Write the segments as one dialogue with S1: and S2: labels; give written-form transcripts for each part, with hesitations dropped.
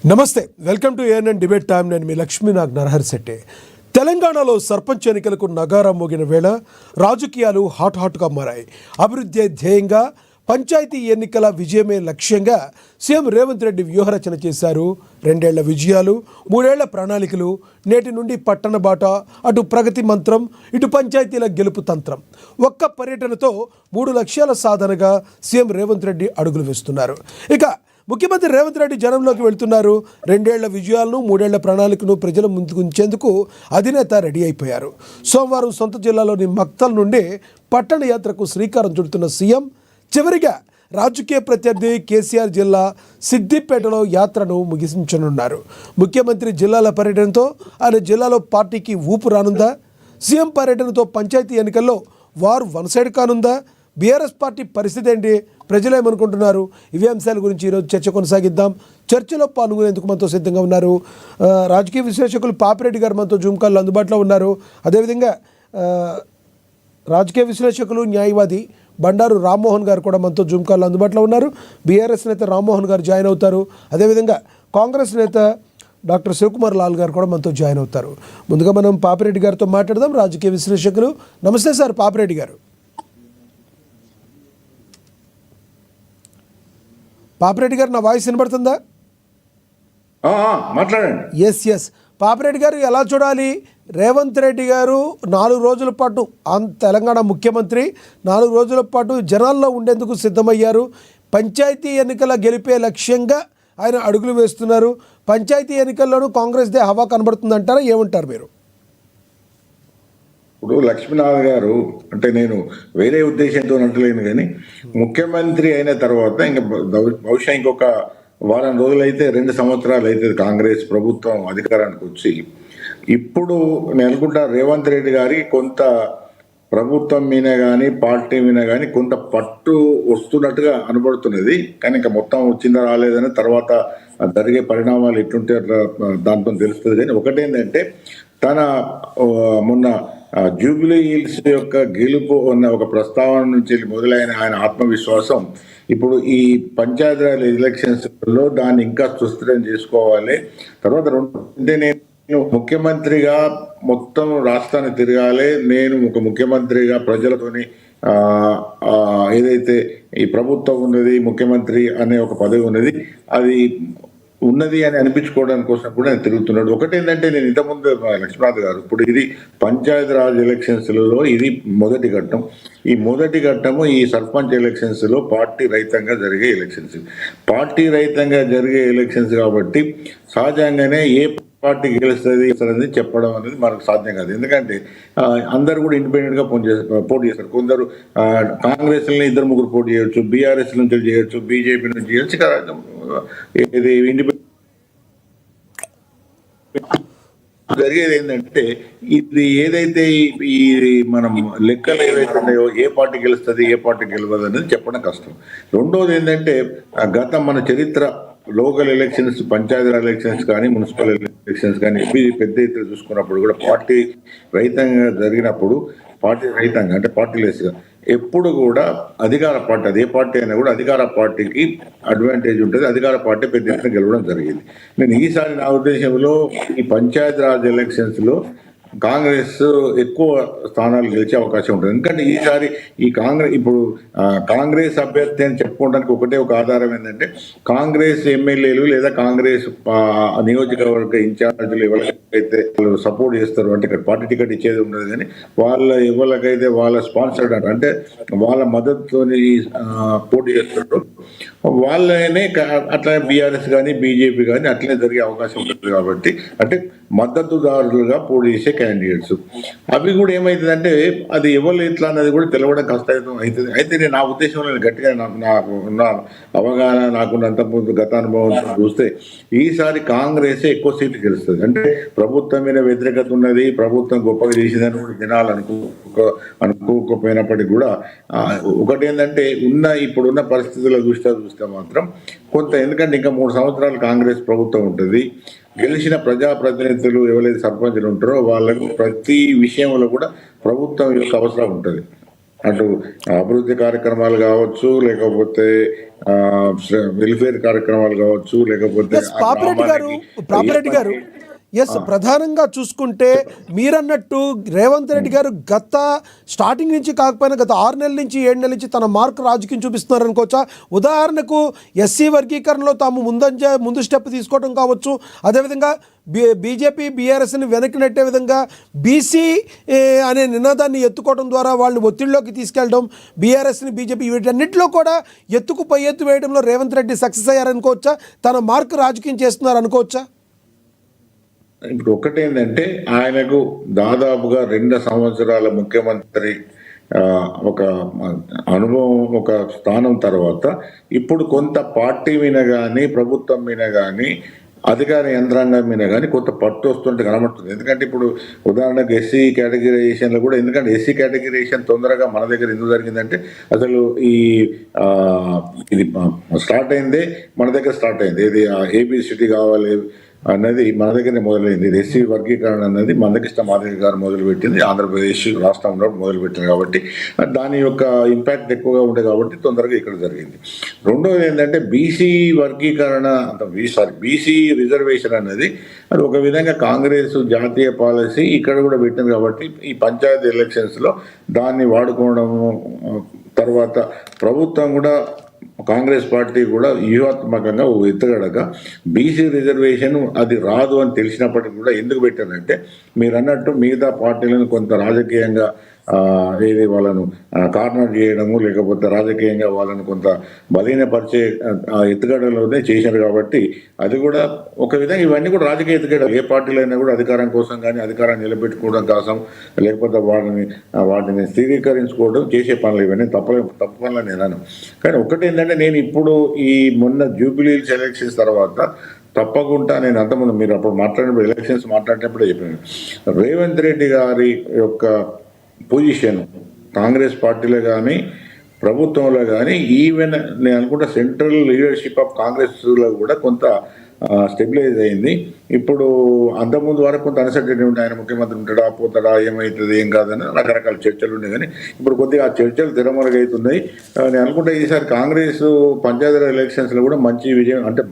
S1: నమస్తే, welcome to ANN debate time. నేను మీ లక్ష్మీనాగ్ నరహరి శెట్టి. తెలంగాణలో సర్పంచ్ ఎన్నికలకు నగారా మోగిన వేళ రాజకీయాలు హాట్గా మారాయి. అభివృద్ధి ధ్యేయంగా, పంచాయతీ ఎన్నికల విజయమే లక్ష్యంగా సీఎం రేవంత్ రెడ్డి వ్యూహరచన చేశారు. 2 ఏళ్ల విజయాలు, 3 ఏళ్ల ప్రణాళికలు, నేటి నుండి పట్టణ బాట, అటు ప్రగతి మంత్రం, ఇటు పంచాయతీల గెలుపు తంత్రం. ఒక్క పర్యటనతో 3 లక్ష్యాల సాధనగా సీఎం రేవంత్ రెడ్డి అడుగులు వేస్తున్నారు. ఇక ముఖ్యమంత్రి రేవంత్ రెడ్డి జనంలోకి వెళ్తున్నారు. 2 ఏళ్ల విజయాలను, 3 ఏళ్ల ప్రణాళికను ప్రజల ముందుకు ఉంచేందుకు అధినేత రెడీ అయిపోయారు. సోమవారం సొంత జిల్లాలోని మక్తల్ నుండి పట్టణ యాత్రకు శ్రీకారం చుడుతున్న సీఎం చివరిగా రాజకీయ ప్రత్యర్థి కేసీఆర్ జిల్లా సిద్దిపేటలో యాత్రను ముగించనున్నారు. ముఖ్యమంత్రి జిల్లాల పర్యటనతో ఆయన జిల్లాలో పార్టీకి ఊపు రానుందా? సీఎం పర్యటనతో పంచాయతీ ఎన్నికల్లో వారు వన్ సైడ్ కానుందా? బీఆర్ఎస్ పార్టీ పరిస్థితి ఏంటి? ప్రజలు ఏమనుకుంటున్నారు? ఇవే అంశాల గురించి ఈరోజు చర్చ కొనసాగిద్దాం. చర్చలో పాల్గొనేందుకు మనతో సిద్ధంగా ఉన్నారు రాజకీయ విశ్లేషకులు పాపిరెడ్డి గారు మనతో జూమ్ కాల్లో అందుబాటులో ఉన్నారు. అదేవిధంగా రాజకీయ విశ్లేషకులు, న్యాయవాది బండారు రామ్మోహన్ గారు కూడా మనతో జూమ్ కాల్లో అందుబాటులో ఉన్నారు. బీఆర్ఎస్ నేత రామ్మోహన్ గారు జాయిన్ అవుతారు. అదేవిధంగా కాంగ్రెస్ నేత డాక్టర్ శివకుమార్ లాల్ గారు కూడా మనతో జాయిన్ అవుతారు. ముందుగా మనం పాపిరెడ్డి గారితో మాట్లాడదాం. రాజకీయ విశ్లేషకులు, నమస్తే సార్. పాపిరెడ్డి గారు. పాపిరెడ్డి గారు, నా వాయిస్ వినబడుతుందా?
S2: మాట్లాడండి.
S1: ఎస్. పాపిరెడ్డి గారు, ఎలా చూడాలి? రేవంత్ రెడ్డి గారు 4 రోజుల పాటు తెలంగాణ ముఖ్యమంత్రి 4 రోజుల పాటు జనాల్లో ఉండేందుకు సిద్ధమయ్యారు. పంచాయతీ ఎన్నికల గెలిపే లక్ష్యంగా ఆయన అడుగులు వేస్తున్నారు. పంచాయతీ ఎన్నికల్లోనూ కాంగ్రెస్దే హవా కనబడుతుందంటారా? ఏమంటారు మీరు?
S2: ఇప్పుడు లక్ష్మీనారాయణ గారు అంటే నేను వేరే ఉద్దేశంతో అంటలేను, కానీ ముఖ్యమంత్రి అయిన తర్వాత ఇంకా బహుశా ఇంకొక వారం రోజులైతే 2 సంవత్సరాలు అయితే కాంగ్రెస్ ప్రభుత్వం అధికారానికి వచ్చి, ఇప్పుడు నేను అనుకుంటా రేవంత్ రెడ్డి గారి కొంత ప్రభుత్వం మీద కానీ పార్టీ మీద కానీ కొంత పట్టు వస్తున్నట్టుగా అనబడుతున్నది. కానీ ఇంకా మొత్తం వచ్చిందా రాలేదని తర్వాత జరిగే పరిణామాలు ఎట్లుంటే దాంతో తెలుస్తుంది. కానీ ఒకటేంటంటే, తన మొన్న జూబ్లీ హిల్స్ యొక్క గెలుపు ఉన్న ఒక ప్రస్తావన నుంచి మొదలైన ఆయన ఆత్మవిశ్వాసం ఇప్పుడు ఈ పంచాయతీరాజ్ ఎలక్షన్స్ లో దాన్ని ఇంకా సుస్థిరం చేసుకోవాలి. తర్వాత నేను ముఖ్యమంత్రిగా మొత్తం రాష్ట్రాన్ని తిరగాలి, నేను ఒక ముఖ్యమంత్రిగా ప్రజలతోని ఏదైతే ఈ ప్రభుత్వం ఉన్నది, ముఖ్యమంత్రి అనే ఒక పదవి ఉన్నది, అది ఉన్నది అని అనిపించుకోవడానికి కోసం కూడా ఆయన తిరుగుతున్నాడు. ఒకటేంటంటే, నేను ఇంతకుముందు లక్ష్మీనాథ్ గారు, ఇప్పుడు ఇది పంచాయతీరాజ్ ఎలక్షన్స్లలో ఇది మొదటి ఘట్టం. ఈ మొదటి ఘట్టము ఈ సర్పంచ్ ఎలక్షన్స్లో పార్టీ రహితంగా జరిగే ఎలక్షన్స్. పార్టీ రహితంగా జరిగే ఎలక్షన్స్ కాబట్టి సహజంగానే ఏ పార్టీ గెలుస్తుంది అనేది చెప్పడం అనేది మనకు సాధ్యం కాదు. ఎందుకంటే అందరు కూడా ఇండిపెండెంట్ గా పోటీ చేస్తారు. కొందరు కాంగ్రెస్ 2-3 పోటీ చేయొచ్చు, బీఆర్ఎస్ నుంచి చేయొచ్చు, బీజేపీ నుంచి చేయొచ్చు. ఇది ఇండిపెండెంట్ జరిగేది ఏంటంటే, ఇది ఏదైతే ఈ మనం లెక్కలు ఏవైతే ఉన్నాయో ఏ పార్టీ గెలుస్తుంది ఏ పార్టీ గెలవదు అనేది చెప్పడం కష్టం. రెండోది ఏంటంటే, గత మన చరిత్ర లోకల్ ఎలక్షన్స్, పంచాయతీరాజ్ ఎలక్షన్స్ కానీ మున్సిపల్ ఎలక్షన్స్ కానీ పెద్ద ఎత్తున చూసుకున్నప్పుడు కూడా పార్టీ రహితంగా జరిగినప్పుడు, పార్టీ రహితంగా అంటే పార్టీలెస్గా ఎప్పుడు కూడా అధికార పార్టీ, అదే పార్టీ అయినా కూడా అధికార పార్టీకి అడ్వాంటేజ్ ఉంటుంది, అధికార పార్టీ పెద్ద ఎత్తున గెలవడం జరిగింది. నేను ఈసారి నా ఉద్దేశంలో ఈ పంచాయతీరాజ్ ఎలక్షన్స్లో కాంగ్రెస్ ఎక్కువ స్థానాలు గెలిచే అవకాశం ఉంటుంది. ఎందుకంటే ఈసారి ఈ కాంగ్రెస్ అభ్యర్థి అని చెప్పుకోవడానికి ఒకటే ఒక ఆధారం ఏంటంటే, కాంగ్రెస్ ఎమ్మెల్యేలు లేదా కాంగ్రెస్ నియోజకవర్గ ఇన్ఛార్జీలు ఎవరికైతే వాళ్ళు సపోర్ట్ చేస్తారు, అంటే ఇక్కడ పార్టీ టికెట్ ఇచ్చేది ఉండదు, కానీ ఎవరికైతే వాళ్ళ స్పాన్సర్డ్ అంటే వాళ్ళ మద్దతుతోని పోటీ చేస్తారు, వాళ్ళనే అట్లా బీఆర్ఎస్ కానీ బీజేపీ కానీ అట్లనే జరిగే అవకాశం ఉంటుంది. కాబట్టి అంటే మద్దతుదారులుగా పోటీ చేసే క్యాండిడేట్స్ అవి కూడా ఏమవుతుందంటే, అది ఎవరు ఎట్లా అన్నది కూడా తెలవడం కష్టం అవుతుంది. అయితే నేను నా ఉద్దేశంలో గట్టిగా నాకు ఉన్న అవగాహన, నాకున్నంత గత అనుభవం చూస్తే ఈసారి కాంగ్రెస్ ఎక్కువ సీట్లు గెలుస్తుంది. అంటే ప్రభుత్వం మీద వ్యతిరేకత ఉన్నది, ప్రభుత్వం గొప్పగా చేసిందని కూడా జనాలు అనుకోకపోయినప్పటికీ కూడా ఒకటేంటంటే, ఇప్పుడున్న పరిస్థితుల్లో చూస్తే మాత్రం కొంత, ఎందుకంటే ఇంకా 3 సంవత్సరాలు కాంగ్రెస్ ప్రభుత్వం ఉంటుంది. గెలిచిన ప్రజాప్రతినిధులు ఎవరైతే సర్పంచులు ఉంటారో వాళ్ళకు ప్రతి విషయంలో కూడా ప్రభుత్వం యొక్క అవసరం ఉంటుంది. అటు అభివృద్ధి కార్యక్రమాలు కావచ్చు, లేకపోతే వెల్ఫేర్ కార్యక్రమాలు కావచ్చు, లేకపోతే
S1: ఎస్ పాపిరెడ్డి గారు ఎస్ ప్రధానంగా చూసుకుంటే మీరన్నట్టు రేవంత్ రెడ్డి గారు గత స్టార్టింగ్ నుంచి కాకపోయినా గత 6 నెలల నుంచి 7 నెలల నుంచి తన మార్క్ రాజకీయం చూపిస్తున్నారు అనుకోవచ్చా? ఉదాహరణకు ఎస్సీ వర్గీకరణలో తాము ముందు స్టెప్ తీసుకోవడం కావచ్చు, అదేవిధంగా బీజేపీ బీఆర్ఎస్ని వెనక్కి నెట్టే విధంగా బీసీ అనే నినాదాన్ని ఎత్తుకోవడం ద్వారా వాళ్ళని ఒత్తిడిలోకి తీసుకెళ్ళడం, బీఆర్ఎస్ని బీజేపీ వీటన్నిటిలో కూడా ఎత్తుకు పై ఎత్తు వేయడంలో రేవంత్ రెడ్డి సక్సెస్ అయ్యారనుకోవచ్చా? తన మార్క్ రాజకీయం చేస్తున్నారు అనుకోవచ్చా?
S2: ఇప్పుడు ఒకటేంటంటే ఆయనకు దాదాపుగా 2 సంవత్సరాల ముఖ్యమంత్రి ఒక అనుభవం, ఒక స్థానం తర్వాత ఇప్పుడు కొంత పార్టీ మీద కానీ ప్రభుత్వం మీద కానీ అధికార యంత్రాంగం మీద కానీ కొంత పట్టు వస్తుంటే కనబడుతుంది. ఎందుకంటే ఇప్పుడు ఉదాహరణకు ఎస్సీ కేటగిరైజేషన్లో కూడా, ఎందుకంటే ఎస్సీ కేటగిరైజేషన్ తొందరగా మన దగ్గర ఎందుకు జరిగిందంటే అసలు ఇది స్టార్ట్ అయిందే మన దగ్గర స్టార్ట్ అయింది. ఇది ఏబిసిటీ కావాలి అన్నది మన దగ్గరనే మొదలైంది. ఇది ఎస్సీ వర్గీకరణ అన్నది మందకృష్ణ మాదిగ గారు మొదలుపెట్టింది, ఆంధ్రప్రదేశ్ రాష్ట్రంలో మొదలుపెట్టింది. కాబట్టి దాని యొక్క ఇంపాక్ట్ ఎక్కువగా ఉంటుంది కాబట్టి తొందరగా ఇక్కడ జరిగింది. రెండోది ఏంటంటే బీసీ వర్గీకరణ బీసీ రిజర్వేషన్ అన్నది అది ఒక విధంగా కాంగ్రెస్ జాతీయ పాలసీ ఇక్కడ కూడా పెట్టింది. కాబట్టి ఈ పంచాయతీ ఎలక్షన్స్లో దాన్ని వాడుకోవడము, తర్వాత ప్రభుత్వం కూడా కాంగ్రెస్ పార్టీ కూడా వ్యూహాత్మకంగా ఎత్తుగడగా బీసీ రిజర్వేషన్ అది రాదు అని తెలిసినప్పటికీ కూడా ఎందుకు పెట్టారంటే మీరు అన్నట్టు మిగతా పార్టీలను కొంత రాజకీయంగా ఏది వాళ్ళను కార్నర్ చేయడము, లేకపోతే రాజకీయంగా వాళ్ళను కొంత బలహీనపరిచే ఎత్తుగడలోనే చేశారు. కాబట్టి అది కూడా ఒక విధంగా ఇవన్నీ కూడా రాజకీయ ఎత్తుగడలు. ఏ పార్టీలో అయినా కూడా అధికారం కోసం కానీ అధికారాన్ని నిలబెట్టుకోవడం కోసం, లేకపోతే వాటిని స్థిరీకరించుకోవడం చేసే పనులు ఇవన్నీ తప్పు పనులు నేను. కానీ ఒకటి ఏంటంటే నేను ఇప్పుడు ఈ మొన్న జూబిలీ ఎలక్షన్స్ తర్వాత తప్పకుండా నేను అంతకుముందు మీరు అప్పుడు మాట్లాడినప్పుడు ఎలక్షన్స్ మాట్లాడినప్పుడే చెప్పాను, రేవంత్ రెడ్డి గారి యొక్క పొజిషన్ కాంగ్రెస్ పార్టీలో కానీ ప్రభుత్వంలో కానీ ఈవెన్ నేను అనుకుంటా సెంట్రల్ లీడర్షిప్ ఆఫ్ కాంగ్రెస్లో కూడా కొంత స్టెబిలైజ్ అయింది. ఇప్పుడు అంతకుముందు వరకు కొంత అన్సర్టెనిటీ ఉంటే ఆయన ముఖ్యమంత్రి ఉంటాడా పోతాడా ఏమవుతుంది ఏం కాదని రకరకాల చర్చలు ఉన్నాయి. కానీ ఇప్పుడు కొద్దిగా ఆ చర్చలు తిరమరుగవుతున్నాయి. నేను అనుకుంటే ఈసారి కాంగ్రెస్ పంచాయతీ ఎలక్షన్స్లో కూడా మంచి విజయం, అంటే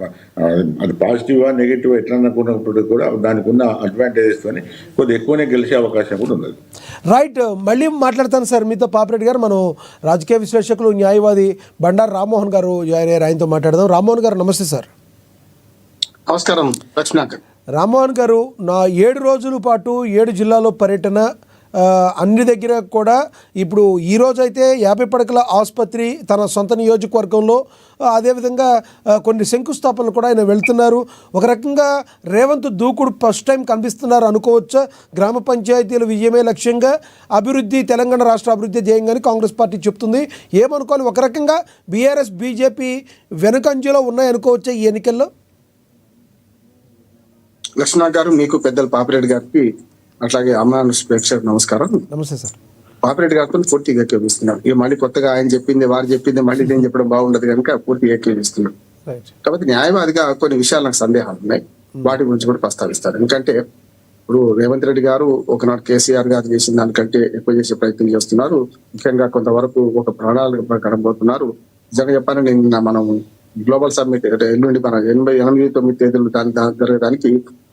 S2: అది పాజిటివా నెగిటివ్ ఎట్లా అనుకున్నప్పుడు కూడా దానికి ఉన్న అడ్వాంటేజెస్తోని కొద్దిగా ఎక్కువనే గెలిచే అవకాశం కూడా ఉంది.
S1: రైట్, మళ్ళీ మాట్లాడతాను సార్ మీతో పాపిరెడ్డి గారు. మనం రాజకీయ విశ్లేషకులు న్యాయవాది బండారు రామ్మోహన్ గారు ఆయనతో మాట్లాడదాం. రామ్మోహన్ గారు నమస్తే సార్.
S3: నమస్కారం లక్ష్మీనాథ్.
S1: రామ్మోహన్ గారు, నా 7 రోజుల పాటు 7 జిల్లాలో పర్యటన, అన్ని దగ్గర కూడా ఇప్పుడు ఈరోజు అయితే 50 పడకల ఆసుపత్రి తన సొంత నియోజకవర్గంలో, అదేవిధంగా కొన్ని శంకుస్థాపనలు కూడా ఆయన వెళ్తున్నారు. ఒక రకంగా రేవంత్ దూకుడు ఫస్ట్ టైం కనిపిస్తున్నారు అనుకోవచ్చా? గ్రామ పంచాయతీల విజయమే లక్ష్యంగా అభివృద్ధి, తెలంగాణ రాష్ట్ర అభివృద్ధి ధ్యేయంగాని కాంగ్రెస్ పార్టీ చెప్తుంది. ఏమనుకోవాలి? ఒక రకంగా బీఆర్ఎస్ బీజేపీ వెనుకంజలో ఉన్నాయనుకోవచ్చా ఈ ఎన్నికల్లో?
S3: లక్ష్మీనాథ్ గారు, మీకు పెద్దలు పాపిరెడ్డి గారికి అట్లాగే అమ్మాను ప్రేక్షకులకు నమస్కారం.
S1: నమస్తే సార్.
S3: పాపిరెడ్డి గారితో పూర్తిగా ఏకీపిస్తున్నారు. ఇక మళ్ళీ కొత్తగా ఆయన చెప్పింది వారు చెప్పింది మళ్ళీ నేను చెప్పడం బాగుండదు కనుక పూర్తిగా ఏకీపిస్తున్నారు. కాబట్టి న్యాయవాదిగా కొన్ని విషయాలు నాకు సందేహాలు ఉన్నాయి, వాటి గురించి కూడా ప్రస్తావిస్తారు. ఎందుకంటే ఇప్పుడు రేవంత్ రెడ్డి గారు ఒకనాడు కేసీఆర్ గారు చేసిన దానికంటే ఎక్కువ చేసే ప్రయత్నం చేస్తున్నారు. ముఖ్యంగా కొంతవరకు ఒక ప్రణాళిక కనబోతున్నారు. నిజంగా చెప్పాలని మనం గ్లోబల్ సమ్మిట్ ఎల్లుండి మన 88-9 తేదీలు దాని జరగడానికి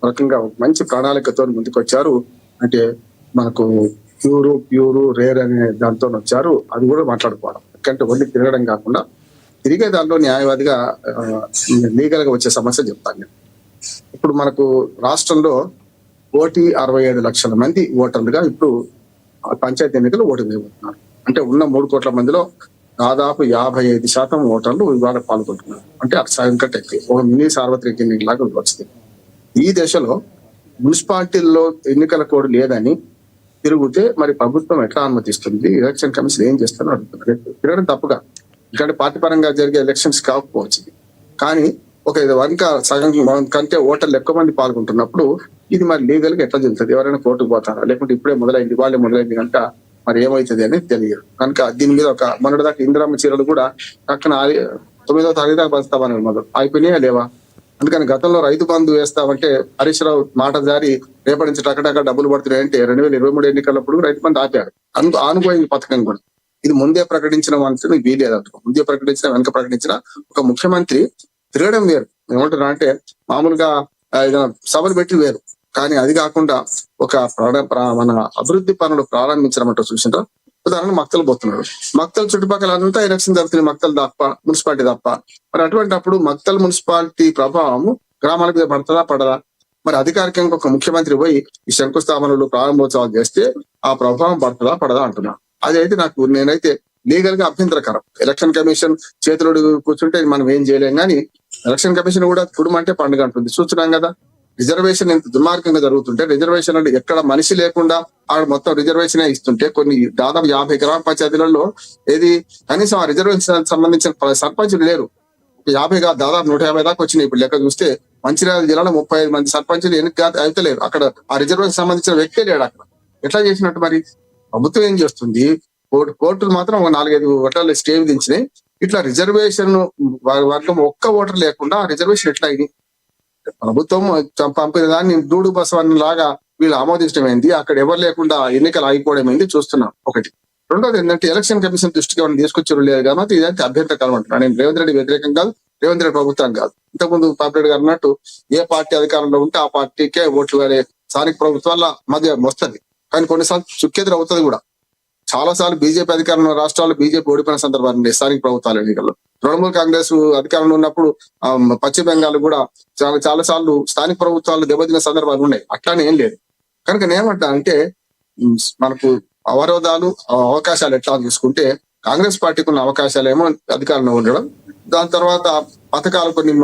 S3: రకంగా మంచి ప్రణాళికతో ముందుకు వచ్చారు. అంటే మనకు ప్యూరు రేర్ అనే దాంతో వచ్చారు. అది కూడా మాట్లాడుకోవడం, ఎందుకంటే ఒళ్ళు తిరగడం కాకుండా తిరిగే దానిలో న్యాయవాదిగా లీగల్ గా వచ్చే సమస్య చెప్తాను నేను. ఇప్పుడు మనకు రాష్ట్రంలో 167 లక్షల మంది ఓటర్లుగా ఇప్పుడు పంచాయతీ ఎన్నికలు ఓటు వేయబోతున్నారు. అంటే ఉన్న 3 కోట్ల మందిలో దాదాపు 55% ఓటర్లు ఇవాళ పాల్గొంటున్నారు. అంటే సగం కంటే ఎక్కువ, ఒక మినీ సార్వత్రిక ఎన్నికలాగా వచ్చింది. ఈ దశలో మున్సిపాలిటీల్లో ఎన్నికల కోడ్ లేదని తిరిగితే మరి ప్రభుత్వం ఎట్లా అనుమతిస్తుంది? ఎలక్షన్ కమిషన్ ఏం చేస్తారో అడుగుతున్నారు. తిరగడం తప్పుగా, ఎందుకంటే పార్టీ పరంగా జరిగే ఎలక్షన్స్ కాకపోవచ్చు. కానీ ఒక సగం కంటే ఓటర్లు ఎక్కువ మంది పాల్గొంటున్నప్పుడు ఇది మరి లీగల్ గా ఎట్లా జరుగుతుంది? ఎవరైనా కోర్టుకు పోతారా? లేకుంటే ఇప్పుడే మొదలైంది, వాళ్ళే మొదలైంది కనుక మరి ఏమవుతుంది అనేది తెలియదు. కనుక దీని మీద ఒక మొన్నటిదాకా ఇందిరమ్మ చీరలు కూడా పక్కన 9వ తారీఖు దాకా పంచుతామని మొదలు అయిపోయినాయా లేవా? అందుకని గతంలో రైతు బంధు వేస్తామంటే హరీష్ రావు మాట జారి రేపటి నుంచి టకటక డబ్బులు పడుతున్నాయంటే 2023 ఎన్నికలప్పుడు రైతు బంధు ఆపారు. ఆనుకోయింది పథకం కూడా. ఇది ముందే ప్రకటించిన మంత్రి వీలేదు. ముందే ప్రకటించిన వెనక ప్రకటించిన ఒక ముఖ్యమంత్రి తిరగడం వేరు. ఏమంటున్నా అంటే మామూలుగా ఏదైనా సభలు పెట్టి వేరు, కానీ అది కాకుండా ఒక మన అభివృద్ధి పనులు ప్రారంభించడం అంటూ చూసిండ్రా. ఉదాహరణ మక్తలు పోతున్నాడు, మక్తలు చుట్టుపక్కల అంతా ఎలక్షన్ జరుగుతుంది, మక్తలు తప్ప మున్సిపాలిటీ తప్ప. మరి అటువంటి అప్పుడు మక్తల్ మున్సిపాలిటీ ప్రభావం గ్రామాల మీద పడతదా పడదా? మరి అధికారికంగా ఒక ముఖ్యమంత్రి పోయి ఈ శంకుస్థాపనలు ప్రారంభోత్సవాలు చేస్తే ఆ ప్రభావం పడతదా పడదా అంటున్నా. అదైతే నేనైతే లీగల్ గా అభ్యంతరకరం. ఎలక్షన్ కమిషన్ చేతులు కూర్చుంటే మనం ఏం చేయలేం, కానీ ఎలక్షన్ కమిషన్ కూడా కుటుంబం అంటే పండుగ అంటుంది. చూస్తున్నాం కదా, రిజర్వేషన్ ఎంత దుర్మార్గంగా జరుగుతుంటే, రిజర్వేషన్ అంటే ఎక్కడ మనిషి లేకుండా ఆడ మొత్తం రిజర్వేషన్ ఇస్తుంటే, కొన్ని దాదాపు 50 గ్రామ పంచాయతీలలో ఏది కనీసం ఆ రిజర్వేషన్ సంబంధించిన సర్పంచులు లేరు. 50 కాదు, దాదాపు 150 దాకా వచ్చినాయి. ఇప్పుడు లెక్క చూస్తే మంచిర్యాల జిల్లాలో 35 మంది సర్పంచులు అవుతలేరు. అక్కడ ఆ రిజర్వేషన్ సంబంధించిన వ్యక్తే లేడు అక్కడ. ఎట్లా చేసినట్టు మరి? ప్రభుత్వం ఏం చేస్తుంది? కోర్టులు మాత్రం 4-5 ఓటర్లు స్టే విధించినాయి. ఇట్లా రిజర్వేషన్ వర్గం ఒక్క ఓటర్ లేకుండా ఆ రిజర్వేషన్ ఎట్లా అయింది? ప్రభుత్వం పంపిన దాన్ని దూడు బసవన్న లాగా వీళ్ళు ఆమోదించడం ఏంది? అక్కడ ఎవరు లేకుండా ఎన్నికలు ఆగిపోవడం ఏంది చూస్తున్నాం. ఒకటి. రెండోది ఏంటంటే ఎలక్షన్ కమిషన్ దృష్టికి ఏమైనా తీసుకొచ్చారు లేదు కాబట్టి ఇదంతా అభ్యంతరకరం అంటున్నాను. నేను రేవంత్ రెడ్డి వ్యతిరేకం కాదు, రేవంత్ రెడ్డి ప్రభుత్వం కాదు. ఇంతకుముందు పాపిరెడ్డి గారు అన్నట్టు ఏ పార్టీ అధికారంలో ఉంటే ఆ పార్టీకే ఓట్లు వేరే స్థానిక ప్రభుత్వాల మధ్య వస్తుంది, కానీ కొన్నిసార్లు చుక్కెదురు అవుతుంది కూడా. చాలా సార్లు బీజేపీ అధికారంలో రాష్ట్రాల్లో బీజేపీ ఓడిపోయిన సందర్భాలు ఉన్నాయి స్థానిక ప్రభుత్వాల ఎన్నికల్లో. తృణమూల్ కాంగ్రెస్ అధికారంలో ఉన్నప్పుడు పశ్చిమ బెంగాల్ కూడా చాలా సార్లు స్థానిక ప్రభుత్వాలు దెబ్బతిన్న సందర్భాలు ఉన్నాయి. అట్లానే ఏం లేదు. కనుక నేనేమంటా అంటే మనకు అవరోధాలు అవకాశాలు ఎట్లా చూసుకుంటే, కాంగ్రెస్ పార్టీకి ఉన్న అవకాశాలు ఏమో అధికారంలో ఉండడం, దాని తర్వాత పథకాలు కొన్ని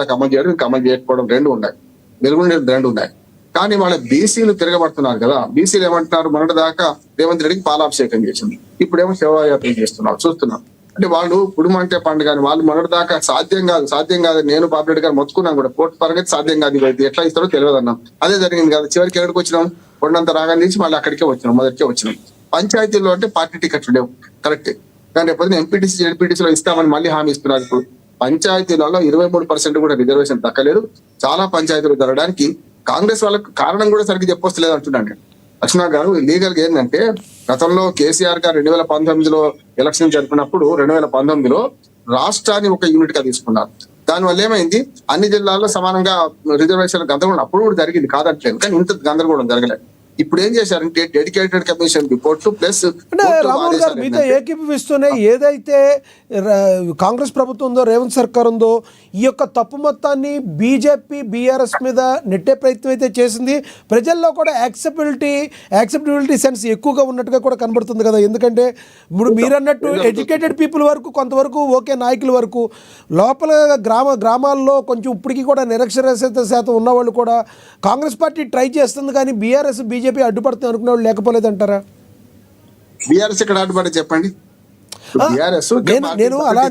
S3: దాకా అమలు చేయడం, ఇంకా అమలు చేయకపోవడం రెండు ఉన్నాయి, వెలుగుండేది రెండు ఉన్నాయి. కానీ వాళ్ళ బీసీలు తిరగబడుతున్నారు కదా. బీసీలు ఏమంటున్నారు, మొన్నటి దాకా రేవంత్ రెడ్డికి పాలాభిషేకం చేసింది, ఇప్పుడేమో శివయాత్ర చేస్తున్నారు చూస్తున్నాం. అంటే వాళ్ళు కుటుంబం అంటే పండుగ, వాళ్ళు మొన్నటి దాకా సాధ్యం కాదు నేను పాపిరెడ్డి గారు మొత్తుకున్నాను కూడా, కోర్టు పరంగా సాధ్యం కాదు, ఎట్లా ఇస్తారో తెలియదు అన్నాం. అదే జరిగింది కదా. చివరికి ఎక్కడికి వచ్చినాం, కొండంత రాగానే నుంచి మళ్ళీ అక్కడికే వచ్చినాం, మొదటికే వచ్చినాం. పంచాయతీల్లో అంటే పార్టీ టికెట్లు లేవు, కరెక్టే. కానీ రేపు ఎంపీటీసీ జెడ్పీటీసీలో ఇస్తామని మళ్ళీ హామీ ఇస్తున్నారు. ఇప్పుడు పంచాయతీలలో 23% కూడా రిజర్వేషన్ దక్కలేదు. చాలా పంచాయతీలు జరగడానికి కాంగ్రెస్ వాళ్ళకు కారణం కూడా సరిగ్గా చెప్పొస్తలేదు అంటున్నాను. లక్ష్మణ గారు లీగల్ గా ఏంటంటే, గతంలో కేసీఆర్ గారు 2019లో ఎలక్షన్ జరిపినప్పుడు 2019లో రాష్ట్రాన్ని ఒక యూనిట్ గా తీసుకున్నారు. దానివల్ల ఏమైంది, అన్ని జిల్లాల్లో సమానంగా రిజర్వేషన్ గందరగోళం అప్పుడు కూడా జరిగింది కాదట్లేదు, కానీ ఇంత గందరగోళం జరగలేదు. ఇప్పుడు ఏం చేశారంటే dedicated commission report plus
S1: Ramohan గారు మీతో ఏకీభవిస్తూనే ఏదైతే కాంగ్రెస్ ప్రభుత్వం ఉందో, రేవంత్ సర్కార్ ఉందో, ఈ యొక్క తప్పు మొత్తాన్ని బీజేపీ బీఆర్ఎస్ మీద నెట్టే ప్రయత్నం అయితే చేసింది. ప్రజల్లో కూడా యాక్సెప్టబిలిటీ సెన్స్ ఎక్కువగా ఉన్నట్టుగా కూడా కనబడుతుంది కదా. ఎందుకంటే ఇప్పుడు మీరన్నట్టు ఎడ్యుకేటెడ్ పీపుల్ వరకు కొంతవరకు ఓకే, నాయకుల వరకు లోపల గ్రామాల్లో కొంచెం ఇప్పటికీ కూడా నిరక్షరాస్యత శాతం ఉన్నవాళ్ళు కూడా కాంగ్రెస్ పార్టీ ట్రై చేస్తుంది, కానీ బీఆర్ఎస్ బీజేపీ అడ్డుపడుతుంది అనుకునే వాళ్ళు లేకపోలేదంటారా?
S3: బీఆర్ఎస్ ఇక్కడ అడ్డుపడి చెప్పండి.
S1: నేను అలా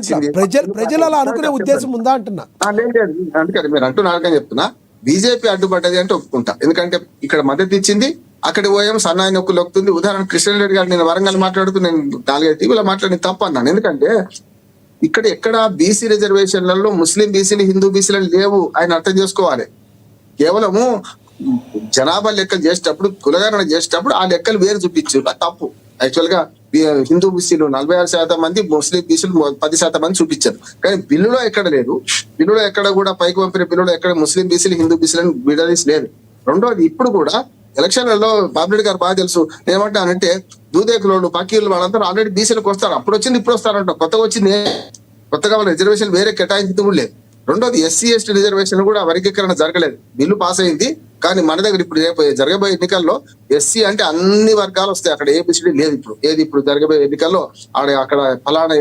S1: ప్రజలు అలా అనుకునే ఉద్దేశం ఉందా అంటున్నా.
S3: అందుకని మీరు అంటున్నారు చెప్తున్నా. బీజేపీ అడ్డుపడ్డది అంటే ఒప్పుకుంటా, ఎందుకంటే ఇక్కడ మద్దతు ఇచ్చింది, అక్కడ పోయాం సన్నాయి నొక్కులు నొక్కుతుంది. ఉదాహరణ కృష్ణారెడ్డి గారు నేను వరంగల్ మాట్లాడుతూ నేను 4-5 టీవీలో మాట్లాడి తప్పు అన్నాను. ఎందుకంటే ఎక్కడ బీసీ రిజర్వేషన్లలో ముస్లిం బీసీలు హిందూ బీసీలు లేవు, ఆయన అర్థం చేసుకోవాలి. కేవలము జనాభా లెక్కలు చేసేటప్పుడు, కులగణన చేసేటప్పుడు ఆ లెక్కలు వేరు చూపించారు, అది తప్పు. యాక్చువల్ గా హిందూ బీసీలు 46% మంది, ముస్లిం బీసీలు 10% మంది చూపించారు, కానీ బిల్లులో ఎక్కడ లేదు. బిల్లులో ఎక్కడ కూడా పైకి పంపిన బిల్లులో ఎక్కడ ముస్లిం బీసీలు హిందూ బీసీలను విడదీసి లేదు. రెండోది, ఇప్పుడు కూడా ఎలక్షన్లలో బాబురెడ్డి గారు బాగా తెలుసు, ఏమంటానంటే దూదేకులోళ్ళు పకీర్లు వాళ్ళందరూ ఆల్రెడీ బీసీలకు వస్తారు, అప్పుడు వచ్చింది ఇప్పుడు వస్తారంట, కొత్తగా వచ్చింది. కొత్తగా వాళ్ళ రిజర్వేషన్ వేరే కేటాయించడం కూడా లేదు. రెండోది, ఎస్సీ ఎస్టీ రిజర్వేషన్ కూడా వర్గీకరణ జరగలేదు, బిల్లు పాస్ అయింది. కానీ మన దగ్గర ఇప్పుడు జరగబోయే ఎన్నికల్లో ఎస్సీ అంటే అన్ని వర్గాలు వస్తాయి, అక్కడ ఏబిసిడి లేదు. ఇప్పుడు జరగబోయే ఎన్నికల్లో అక్కడ ఫలానా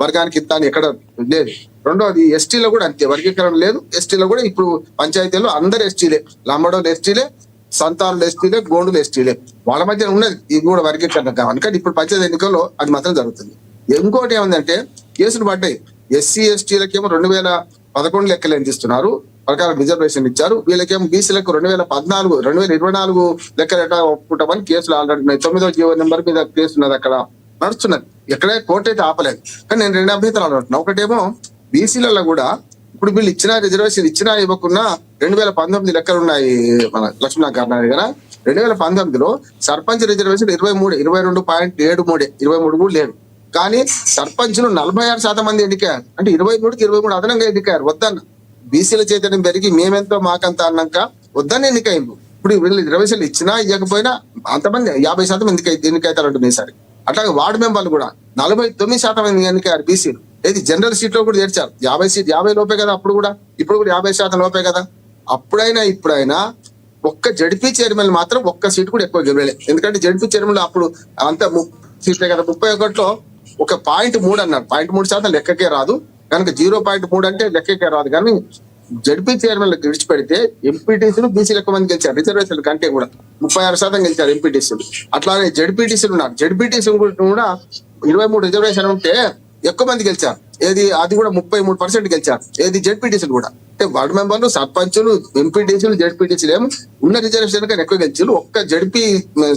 S3: వర్గానికి ఇంత అని ఎక్కడ లేదు. రెండోది, ఎస్టీలో కూడా అంతే, వర్గీకరణ లేదు. ఎస్టీలో కూడా ఇప్పుడు పంచాయతీల్లో అందరు ఎస్టీలే, లంబడోలు ఎస్టీలే, సంతానులు ఎస్టీలే, గోండులు ఎస్టీలే, వాళ్ళ మధ్య ఉన్నది ఇది కూడా వర్గీకరణ కావాలి. కానీ ఇప్పుడు పంచాయతీ ఎన్నికల్లో అది మాత్రం జరుగుతుంది. ఇంకోటి ఏమందంటే కేసులు పడ్డాయి. ఎస్సీ ఎస్టీలకేమో 2011 లెక్కలు ఎంత ఇస్తున్నారు, ప్రకారం రిజర్వేషన్ ఇచ్చారు. వీళ్ళకేమో బీసీలకు 2024 లెక్కలు ఎట్లా ఒప్పుకుంటామని కేసులు ఆల్రెడీ ఉన్నాయి. 9వ జీవో నెంబర్ మీద కేసు ఉన్నది, అక్కడ నడుస్తున్నది. ఎక్కడే కోర్టు అయితే ఆపలేదు. కానీ నేను 2 అభ్యంతరాలు అంటున్నా. ఒకటేమో బీసీలలో కూడా ఇప్పుడు వీళ్ళు ఇచ్చిన రిజర్వేషన్ ఇచ్చినా ఇవ్వకున్నా 2019 లెక్కలు ఉన్నాయి మన లక్ష్మణ గారి దగ్గర. 2019లో సర్పంచ్ రిజర్వేషన్ 22.73, 23 కూడా లేదు. కానీ సర్పంచులు 46% మంది ఎన్నికయ్యారు. అంటే 23కి 23 అదనంగా ఎన్నికయ్యారు. వద్దన్న బీసీల చైతన్యం పెరిగి మేమెంతో మాకంత అన్నాక వద్దని ఎన్నికైంది. ఇప్పుడు వీళ్ళు రిజర్వేషన్లు ఇచ్చినా ఇవ్వకపోయినా అంతమంది 50% ఎన్నికైతారంటుంది ఈసారి. అట్లాగే వార్డు మెంబర్లు కూడా 49% మంది ఎన్నికయ్యారు బీసీలు. ఏది జనరల్ సీట్ లో కూడా చేర్చారు. 50 లోపే కదా అప్పుడు కూడా, ఇప్పుడు కూడా 50% లోపే కదా. అప్పుడైనా ఇప్పుడైనా ఒక్క జడ్పీ చైర్మన్ మాత్రం ఒక్క సీట్ కూడా ఎక్కువ గెలవలేదు. ఎందుకంటే జడ్పీ చైర్మన్ అప్పుడు అంత సీట్లే కదా. 31లో ఒక 0.3 అన్నారు. 0.3% లెక్కకే రాదు కనుక 0.3 అంటే లెక్కకే రాదు. కానీ జడ్పీ చైర్మన్ విడిచిపెడితే ఎంపీటీసీలు బీసీలు ఎక్కువ మంది గెలిచారు. రిజర్వేషన్ కంటే కూడా 36% గెలిచారు ఎంపీటీసీలు. అట్లానే జడ్పీటీసీలు ఉన్నారు. జడ్పీటీసీలు కూడా 23 రిజర్వేషన్ ఉంటే ఎక్కువ మంది గెలిచారు. ఏది అది కూడా 33% గెలిచారు. ఏది జడ్పీటీసీలు కూడా. అంటే వార్డు మెంబర్లు, సర్పంచులు, ఎంపీటీసీలు, జడ్పీటీసీలు ఏమో ఉన్న రిజర్వేషన్ కన్నా ఎక్కువ గెలిచారు. ఒక్క జడ్పీ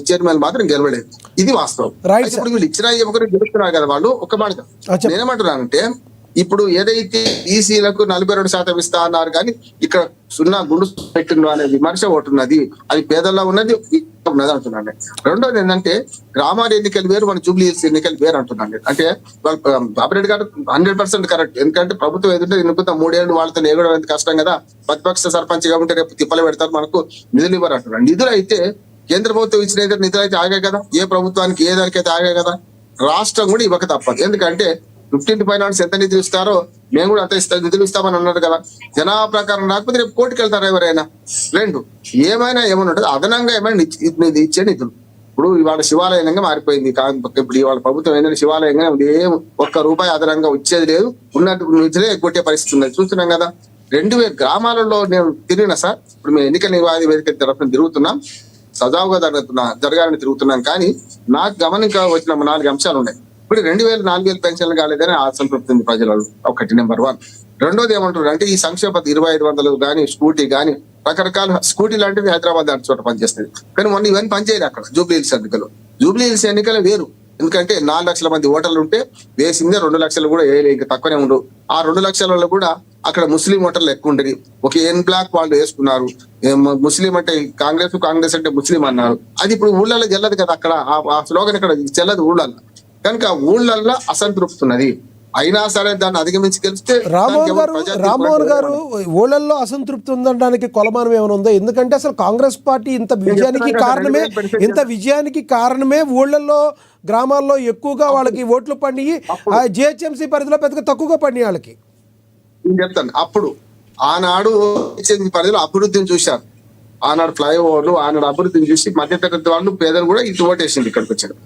S3: చైర్మన్ మాత్రం గెలవలేదు. ఇది వాస్తవం.
S1: Right,
S3: ఇప్పుడు వీళ్ళు ఇచ్చినా ఒకరు గెలుస్తున్నారు కదా వాళ్ళు. ఒక మాట నేనేమంటున్నానంటే ఇప్పుడు ఏదైతే బీసీలకు 42% ఇస్తా అన్నారు కానీ ఇక్కడ 0 గుండు పెట్టిండ్రు అనే విమర్శ ఒకటి ఉన్నది. అది పేదల్లో ఉన్నది ఉన్నది అంటున్నాను. రెండోది ఏంటంటే గ్రామాల ఎన్నికలు వేరు, మన జూబ్లీ హిల్స్ ఎన్నికలు వేరు అంటున్నాను. అంటే బాబురెడ్డి గారు 100% కరెక్ట్. ఎందుకంటే ప్రభుత్వం ఏదంటే ఎన్నుకుంటా 3 ఏళ్ళు వాళ్ళతో ఎగడం ఎంత కష్టం కదా. ప్రతిపక్ష సర్పంచ్ గా ఉంటే రేపు తిప్పలు పెడతారు, మనకు నిధులు ఇవ్వరు అంటున్నాను. నిధులు అయితే కేంద్ర ప్రభుత్వం ఇచ్చిన నిధులు అయితే ఆగాయి కదా. ఏ ప్రభుత్వానికి ఏ దానికైతే ఆగాయి కదా. రాష్ట్రం కూడా ఇవ్వక తప్పదు. ఎందుకంటే 15 ఫైనాన్స్ ఎంత నిధులు ఇస్తారో మేము కూడా అంత నిధులు ఇస్తామని అన్నారు కదా. జనాభా ప్రకారం రాకపోతే రేపు కోర్టుకు వెళ్తారు ఎవరైనా. రెండు ఏమైనా ఉంటుంది అదనంగా ఏమైనా ఇచ్చే నిధులు. ఇప్పుడు ఇవాళ శివాలయంగా మారిపోయింది. ఇప్పుడు ఇవాళ ప్రభుత్వం ఏంటంటే శివాలయంగా ఏం ₹1 అదనంగా వచ్చేది లేదు. ఉన్నట్టు నిధులే కొట్టే పరిస్థితి ఉన్నది. చూస్తున్నాం కదా. 2000 గ్రామాలలో నేను తిరిగినా సార్. ఇప్పుడు మేము ఎన్నికల నిర్వాహక వేదిక తరఫున తిరుగుతున్నాం, సజావుగా జరగాలని తిరుగుతున్నాం. కానీ నాకు గమనిక వచ్చిన 4 అంశాలు ఉన్నాయి. ఇప్పుడు 2000 4000 పెన్షన్లు కాలేదని అసంతృప్తి ఉంది ప్రజలలో. ఒకటి నెంబర్ 1. రెండోది ఏమంటారు అంటే ఈ సంక్షేమ 2500 కానీ స్కూటీ కానీ రకరకాల స్కూటీ లాంటివి హైదరాబాద్ దాని చోట పనిచేస్తుంది. కానీ మొన్న ఇవన్నీ పనిచేయదు అక్కడ జూబ్లీ హిల్స్ ఎన్నికలు. జూబ్లీ హిల్స్ ఎన్నికలు వేరు. ఎందుకంటే 4 లక్షల మంది ఓటర్లు ఉంటే వేసిందే 2 లక్షలు కూడా వేయలే, ఇంకా తక్కువనే ఉండవు. ఆ 2 లక్షలలో కూడా అక్కడ ముస్లిం ఓటర్లు ఎక్కువ ఉండేది. ఒక ఎన్ బ్లాక్ వాళ్ళు వేసుకున్నారు. ముస్లిం అంటే కాంగ్రెస్ అంటే ముస్లిం అన్నారు. అది ఇప్పుడు ఊళ్ళల్లో చెల్లదు కదా. అక్కడ ఆ స్లోగన్ ఇక్కడ చెల్లదు ఊళ్ళల్లో. కనుక ఊళ్ళల్లో అసంతృప్తి ఉన్నది. అయినా సరే దాన్ని అధిగమించి గెలిస్తే
S1: రామ్మోహన్ గారు ఊళ్ళల్లో అసంతృప్తి ఉందనడానికి కొలమానం ఏమైనా ఉందో? ఎందుకంటే అసలు కాంగ్రెస్ పార్టీ ఇంత విజయానికి కారణమే ఊళ్ళల్లో గ్రామాల్లో ఎక్కువగా వాళ్ళకి ఓట్లు పడి జిహెచ్ఎంసీ పరిధిలో పెద్దగా తక్కువగా పడి వాళ్ళకి.
S3: నేను చెప్తాను. అప్పుడు ఆనాడు పరిధిలో అభివృద్ధిని చూశారు. ఆనాడు ఫ్లైఓవర్లు, ఆనాడు అభివృద్ధిని చూసి మధ్యతరగతి వాళ్ళు పేదలు కూడా ఇటు ఓటేసింది ఇక్కడికి వచ్చారు.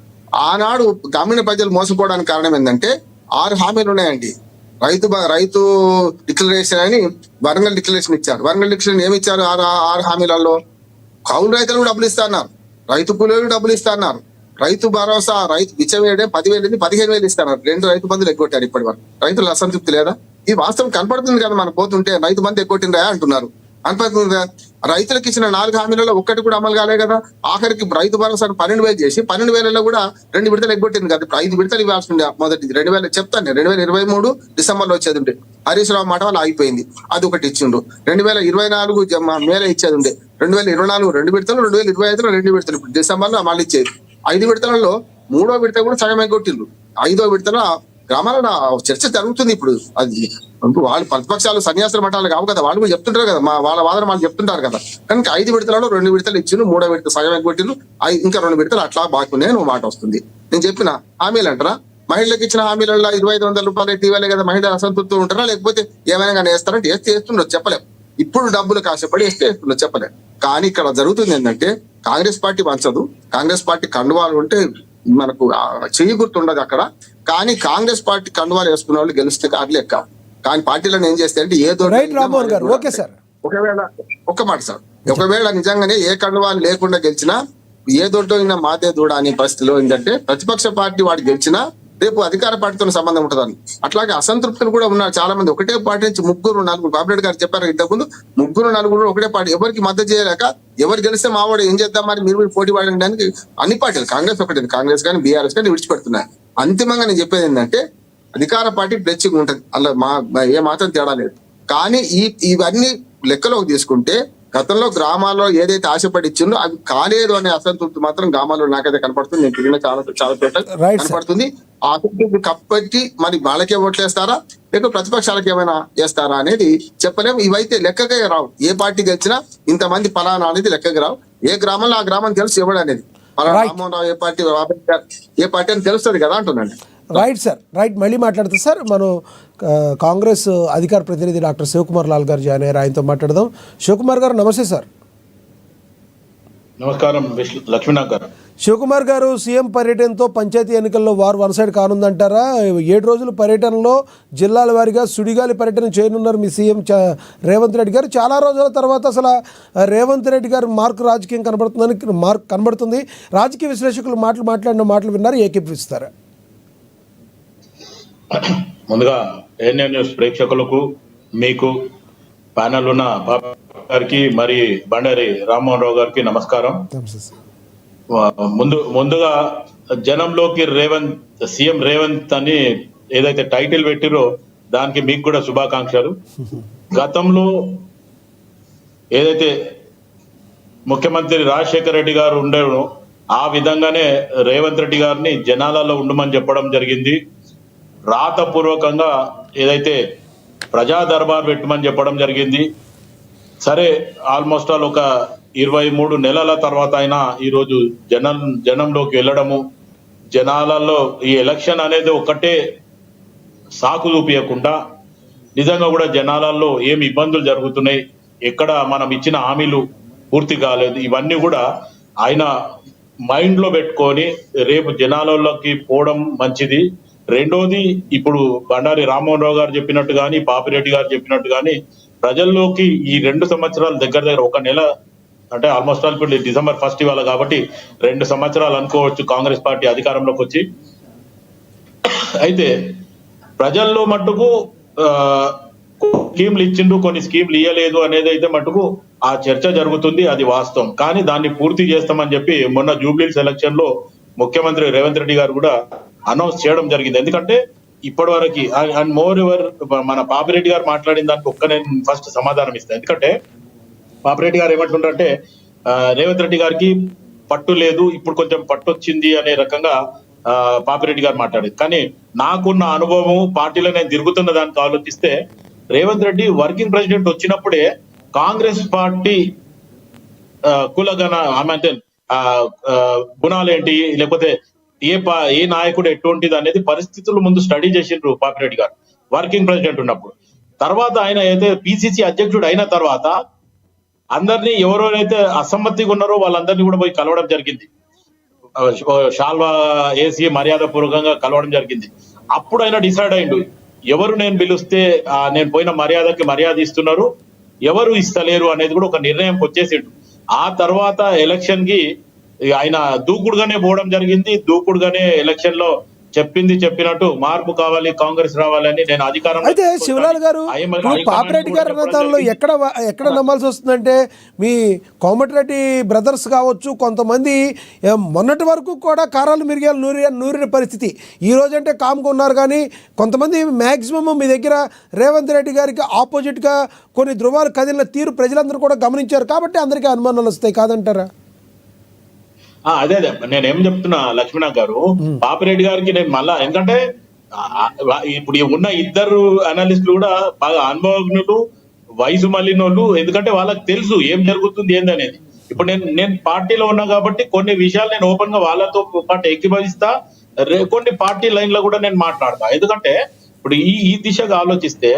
S3: ఆనాడు గ్రామీణ ప్రజలు మోసపోవడానికి కారణం ఏంటంటే 6 హామీలు ఉన్నాయండి. రైతు డిక్లరేషన్ అని వరంగల్ డిక్లరేషన్ ఇచ్చారు. వరంగల్ డిక్లరేషన్ ఏమి ఇచ్చారు? 6 హామీలలో కౌలు రైతులకు డబ్బులు ఇస్తా అన్నారు, రైతు కూలీలకు డబ్బులు ఇస్తా అన్నారు, రైతు భరోసా, రైతు బిచ్చం వేయడం 10,000 15,000 ఇస్తున్నారు. 2 రైతు బంధులు ఎగ్గొట్టారు. ఇప్పటి వరకు రైతులు అసంతృప్తి లేదా? ఈ వాస్తవం కనపడుతుంది కదా. మనం పోతుంటే రైతు బంధు ఎగ్గొట్టిందా అంటున్నారు. అనుకుంటుంది రైతులకు ఇచ్చిన 4 హామీలలో ఒక్కటి కూడా అమలు కాలే కదా. ఆఖరికి రైతు భరోసా 12,000 చేసి 12,000లో కూడా 2 విడతలు ఎగ్గొట్టింది కదా. ఇప్పుడు 5 విడతలు ఇవ్వాల్సింది. మొదటిది 2000 చెప్తాను, 2023 డిసెంబర్లో వచ్చేది ఉండే. హరీష్ రావు మాట వల్ల ఆగిపోయింది. అది ఒకటి ఇచ్చిండు. 2024 మేలో ఇచ్చేది ఉండే. 2024 2 విడతలు, 2025లో 2 విడతలు. ఇప్పుడు డిసెంబర్లో మళ్ళీ ఇచ్చేది. 5 విడతలలో 3వ విడత కూడా సగం ఎగ్గొట్టిండ్రు. 5వ విడతలో గ్రామాలలో చర్చ జరుగుతుంది. ఇప్పుడు అది వాళ్ళు ప్రతిపక్షాలు సన్యాసుల మఠాలు కావు కదా. వాళ్ళు కూడా చెప్తుంటారు కదా, వాళ్ళ వాదన వాళ్ళు చెప్తుంటారు కదా. కనుక 5 విడతలలో 2 విడతలు ఇచ్చిండ్రు, 3వ విడత సగం ఎగ్గొట్టిండ్రు. ఇంకా 2 విడతలు అట్లా బాకీ ఉన్నాయి. నువ్వు మాట వస్తుంది. నేను చెప్పిన హామీలు అంటారా? మహిళలకు ఇచ్చిన హామీలలో 2,500 రూపాయలు ఇటీవలే కదా. మహిళలు అసంతృప్తి ఉంటారా లేకపోతే ఏమైనా కానీ వేస్తారంటే వేస్తుండో చెప్పలేం. ఇప్పుడు డబ్బులు కాసేపడి వేస్తుండో చెప్పలేం. కానీ ఇక్కడ జరుగుతుంది ఏంటంటే కాంగ్రెస్ పార్టీ పంచదు. కాంగ్రెస్ పార్టీ కండువాలు ఉంటే మనకు చెయ్యి గుర్తుండదు అక్కడ. కానీ కాంగ్రెస్ పార్టీ కండువాలు వేసుకున్న వాళ్ళు గెలిస్తే కార్లు ఎక్కాం. కానీ పార్టీలను ఏం చేస్తే అంటే ఒకవేళ ఒక్క మాట సార్, ఒకవేళ నిజంగానే ఏ కండువాలు లేకుండా గెలిచినా ఏ దొడ్డో అయినా మాదే దూడ అనే పరిస్థితిలో ఏంటంటే ప్రతిపక్ష పార్టీ వాడు గెలిచినా రేపు అధికార పార్టీతో సంబంధం ఉంటుందని. అట్లాగే అసంతృప్తులు కూడా ఉన్నారు చాలా మంది. ఒకటే పార్టీ నుంచి 3 4 బాబురెడ్డి గారు చెప్పారు ఇంతకుముందు, 3 4 ఒకటే పార్టీ. ఎవరికి మద్దతు చేయలేక ఎవరు గెలిస్తే మావాడు ఏం చేద్దాం మరి మీరు పోటీ పడడానికి అన్ని పార్టీలు, కాంగ్రెస్ ఒకటి, కాంగ్రెస్ కానీ బీఆర్ఎస్ కానీ విడిచిపెడుతున్నాయి. అంతిమంగా నేను చెప్పేది ఏంటంటే అధికార పార్టీ బ్లెచ్చింగ్ ఉంటుంది, అలా ఏ మాత్రం తేడా లేదు. కానీ ఇవన్నీ లెక్కలోకి తీసుకుంటే గతంలో గ్రామాల్లో ఏదైతే ఆశపడి ఇచ్చిందో అవి కాలేదు అనే అసంతృప్తి మాత్రం గ్రామాల్లో నాకైతే కనపడుతుంది. నేను తిరిగిన చాలా చోట్ల కనపడుతుంది. ఆ అసంతృప్తి కప్పట్టి మరి వాళ్ళకే ఓట్లేస్తారా లేక ప్రతిపక్షాలకు ఏమైనా చేస్తారా అనేది చెప్పలేము. ఇవైతే లెక్కకే రావు. ఏ పార్టీ గెలిచినా ఇంతమంది ఫలానా అనేది లెక్కకి రావు. ఏ గ్రామంలో ఆ గ్రామం తెలుసు ఎవడు అనేది. ఫలానా
S1: Right.
S3: రామ్మోహన్ రావు ఏ పార్టీ అని తెలుస్తుంది కదా అంటున్నాను.
S1: Right sir, right. మళ్ళీ మాట్లాడుతూ సార్ మనం కాంగ్రెస్ అధికార ప్రతినిధి డాక్టర్ శివకుమార్ లాల్ గారు జాయిన్ అయ్యారు, ఆయనతో మాట్లాడదాం. శివకుమార్ గారు నమస్తే సార్.
S4: నమస్కారం లక్ష్మీనాథ్ గారు.
S1: శివకుమార్ గారు, సీఎం పర్యటనతో పంచాయతీ ఎన్నికల్లో వార్ వన్ సైడ్ కానుందంటారా? 7 రోజుల పర్యటనలో జిల్లాల వారీగా సుడిగాలి పర్యటన చేయనున్నారు మీ సీఎం రేవంత్ రెడ్డి గారు. చాలా రోజుల తర్వాత అసలు రేవంత్ రెడ్డి గారు రాజకీయం కనబడుతుంది. రాజకీయ విశ్లేషకులు మాట్లాడిన మాటలు విన్నారు, ఏకీపిస్తారా?
S4: ముందుగా ఏఎన్ఎన్ న్యూస్ ప్రేక్షకులకు, మీకు ప్యానల్ ఉన్న బాబు గారికి, మరి బండారి రామ్మోహన్ రావు గారికి నమస్కారం. ముందుగా జనంలోకి సీఎం రేవంత్ అని ఏదైతే టైటిల్ పెట్టిరో దానికి మీకు కూడా శుభాకాంక్షలు. గతంలో ఏదైతే ముఖ్యమంత్రి రాజశేఖర రెడ్డి గారు ఉండేనో ఆ విధంగానే రేవంత్ రెడ్డి గారిని జనాలలో ఉండమని చెప్పడం జరిగింది. రాతపూర్వకంగా ఏదైతే ప్రజా దర్బార్ పెట్టమని చెప్పడం జరిగింది. సరే, ఆల్మోస్ట్ ఆల్ ఒక 23 నెలల తర్వాత అయినా ఈరోజు జనంలోకి వెళ్ళడము, జనాలలో ఈ ఎలక్షన్ అనేది ఒకటే సాకు చూపించకుండా నిజంగా కూడా జనాలలో ఏమి ఇబ్బందులు జరుగుతున్నాయి, ఎక్కడ మనం ఇచ్చిన హామీలు పూర్తి కాలేదు, ఇవన్నీ కూడా ఆయన మైండ్ లో పెట్టుకొని రేపు జనాలలోకి పోవడం మంచిది. రెండోది, ఇప్పుడు బండారి రామ్మోహన్ రావు గారు చెప్పినట్టు కానీ, పాపిరెడ్డి గారు చెప్పినట్టు కానీ ప్రజల్లోకి ఈ 2 సంవత్సరాలు దగ్గర ఒక నెల అంటే ఆల్మోస్ట్ ఆల్ ఇప్పుడు డిసెంబర్ 1 ఇవాళ కాబట్టి 2 సంవత్సరాలు అనుకోవచ్చు కాంగ్రెస్ పార్టీ అధికారంలోకి వచ్చి. అయితే ప్రజల్లో మట్టుకు స్కీమ్లు ఇచ్చిండు, కొన్ని స్కీమ్లు ఇయ్యలేదు అనేది అయితే మట్టుకు ఆ చర్చ జరుగుతుంది, అది వాస్తవం. కానీ దాన్ని పూర్తి చేస్తామని చెప్పి మొన్న జూబ్లీస్ ఎలక్షన్ లో ముఖ్యమంత్రి రేవంత్ రెడ్డి గారు కూడా అనౌన్స్ చేయడం జరిగింది. ఎందుకంటే ఇప్పటి వరకు అండ్ మోర్ ఎవర్ మన పాపిరెడ్డి గారు మాట్లాడిన దానికి నేను ఫస్ట్ సమాధానం ఇస్తాను. ఎందుకంటే పాపిరెడ్డి గారు ఏమంటుంటారంటే రేవంత్ రెడ్డి గారికి పట్టు లేదు, ఇప్పుడు కొంచెం పట్టు వచ్చింది అనే రకంగా పాపిరెడ్డి గారు మాట్లాడేది. కానీ నాకున్న అనుభవం, పార్టీలో నేను తిరుగుతున్న దానికి ఆలోచిస్తే రేవంత్ రెడ్డి వర్కింగ్ ప్రెసిడెంట్ వచ్చినప్పుడే కాంగ్రెస్ పార్టీ కులగణ అంటే గుణాలేంటి, లేకపోతే ఏ నాయకుడు ఎటువంటిది అనేది పరిస్థితులు ముందు స్టడీ చేసిండ్రు పాపిరెడ్డి గారు వర్కింగ్ ప్రెసిడెంట్ ఉన్నప్పుడు. తర్వాత ఆయన అయితే పిసిసి అధ్యక్షుడు అయిన తర్వాత అందరినీ ఎవరైతే అసమ్మతిగా ఉన్నారో వాళ్ళందరినీ కూడా పోయి కలవడం జరిగింది, షాల్వా ఏసీ మర్యాద పూర్వకంగా కలవడం జరిగింది. అప్పుడు ఆయన డిసైడ్ అయిండు, ఎవరు నేను పిలిస్తే నేను పోయిన మర్యాద ఇస్తున్నారు, ఎవరు ఇస్తలేరు అనేది కూడా ఒక నిర్ణయంకి వచ్చేసిండు. ఆ తర్వాత ఎలక్షన్ కి ఆయన దూకుడుగానే పోవడం జరిగింది. దూకుడుగానే ఎలక్షన్ లో చెప్పినట్టు మార్పు కావాలి, కాంగ్రెస్ రావాలని, నేను అధికారం.
S1: అయితే శివలాల్ గారు, పాపిరెడ్డి గారు అన్న దానిలో ఎక్కడ నమ్మాల్సి వస్తుందంటే మీ కోమటిరెడ్డి బ్రదర్స్ కావచ్చు, కొంతమంది మొన్నటి వరకు కూడా కారాలు మిరిగాలు నూరిన పరిస్థితి. ఈ రోజంటే కామ్గా ఉన్నారు, కానీ కొంతమంది మ్యాక్సిమం మీ దగ్గర రేవంత్ రెడ్డి గారికి ఆపోజిట్గా కొన్ని ధృవాలు కదిలిన తీరు ప్రజలందరూ కూడా గమనించారు కాబట్టి అందరికీ అనుమానాలు వస్తాయి, కాదంటారా?
S4: అదే నేనేం చెప్తున్నా లక్ష్మీనాథ్ గారు, పాపిరెడ్డి గారికి నేను మళ్ళా, ఎందుకంటే ఇప్పుడు ఉన్న ఇద్దరు అనలిస్టులు కూడా బాగా అనుభవజ్ఞులు, వయసు మళ్ళినోళ్ళు. ఎందుకంటే వాళ్ళకి తెలుసు ఏం జరుగుతుంది ఏందనేది. ఇప్పుడు నేను పార్టీలో ఉన్నా కాబట్టి కొన్ని విషయాలు నేను ఓపెన్ గా వాళ్ళతో పాటు ఏకీభవిస్తా, కొన్ని పార్టీ లైన్ లో కూడా నేను మాట్లాడతా. ఎందుకంటే ఇప్పుడు ఈ దిశగా ఆలోచిస్తే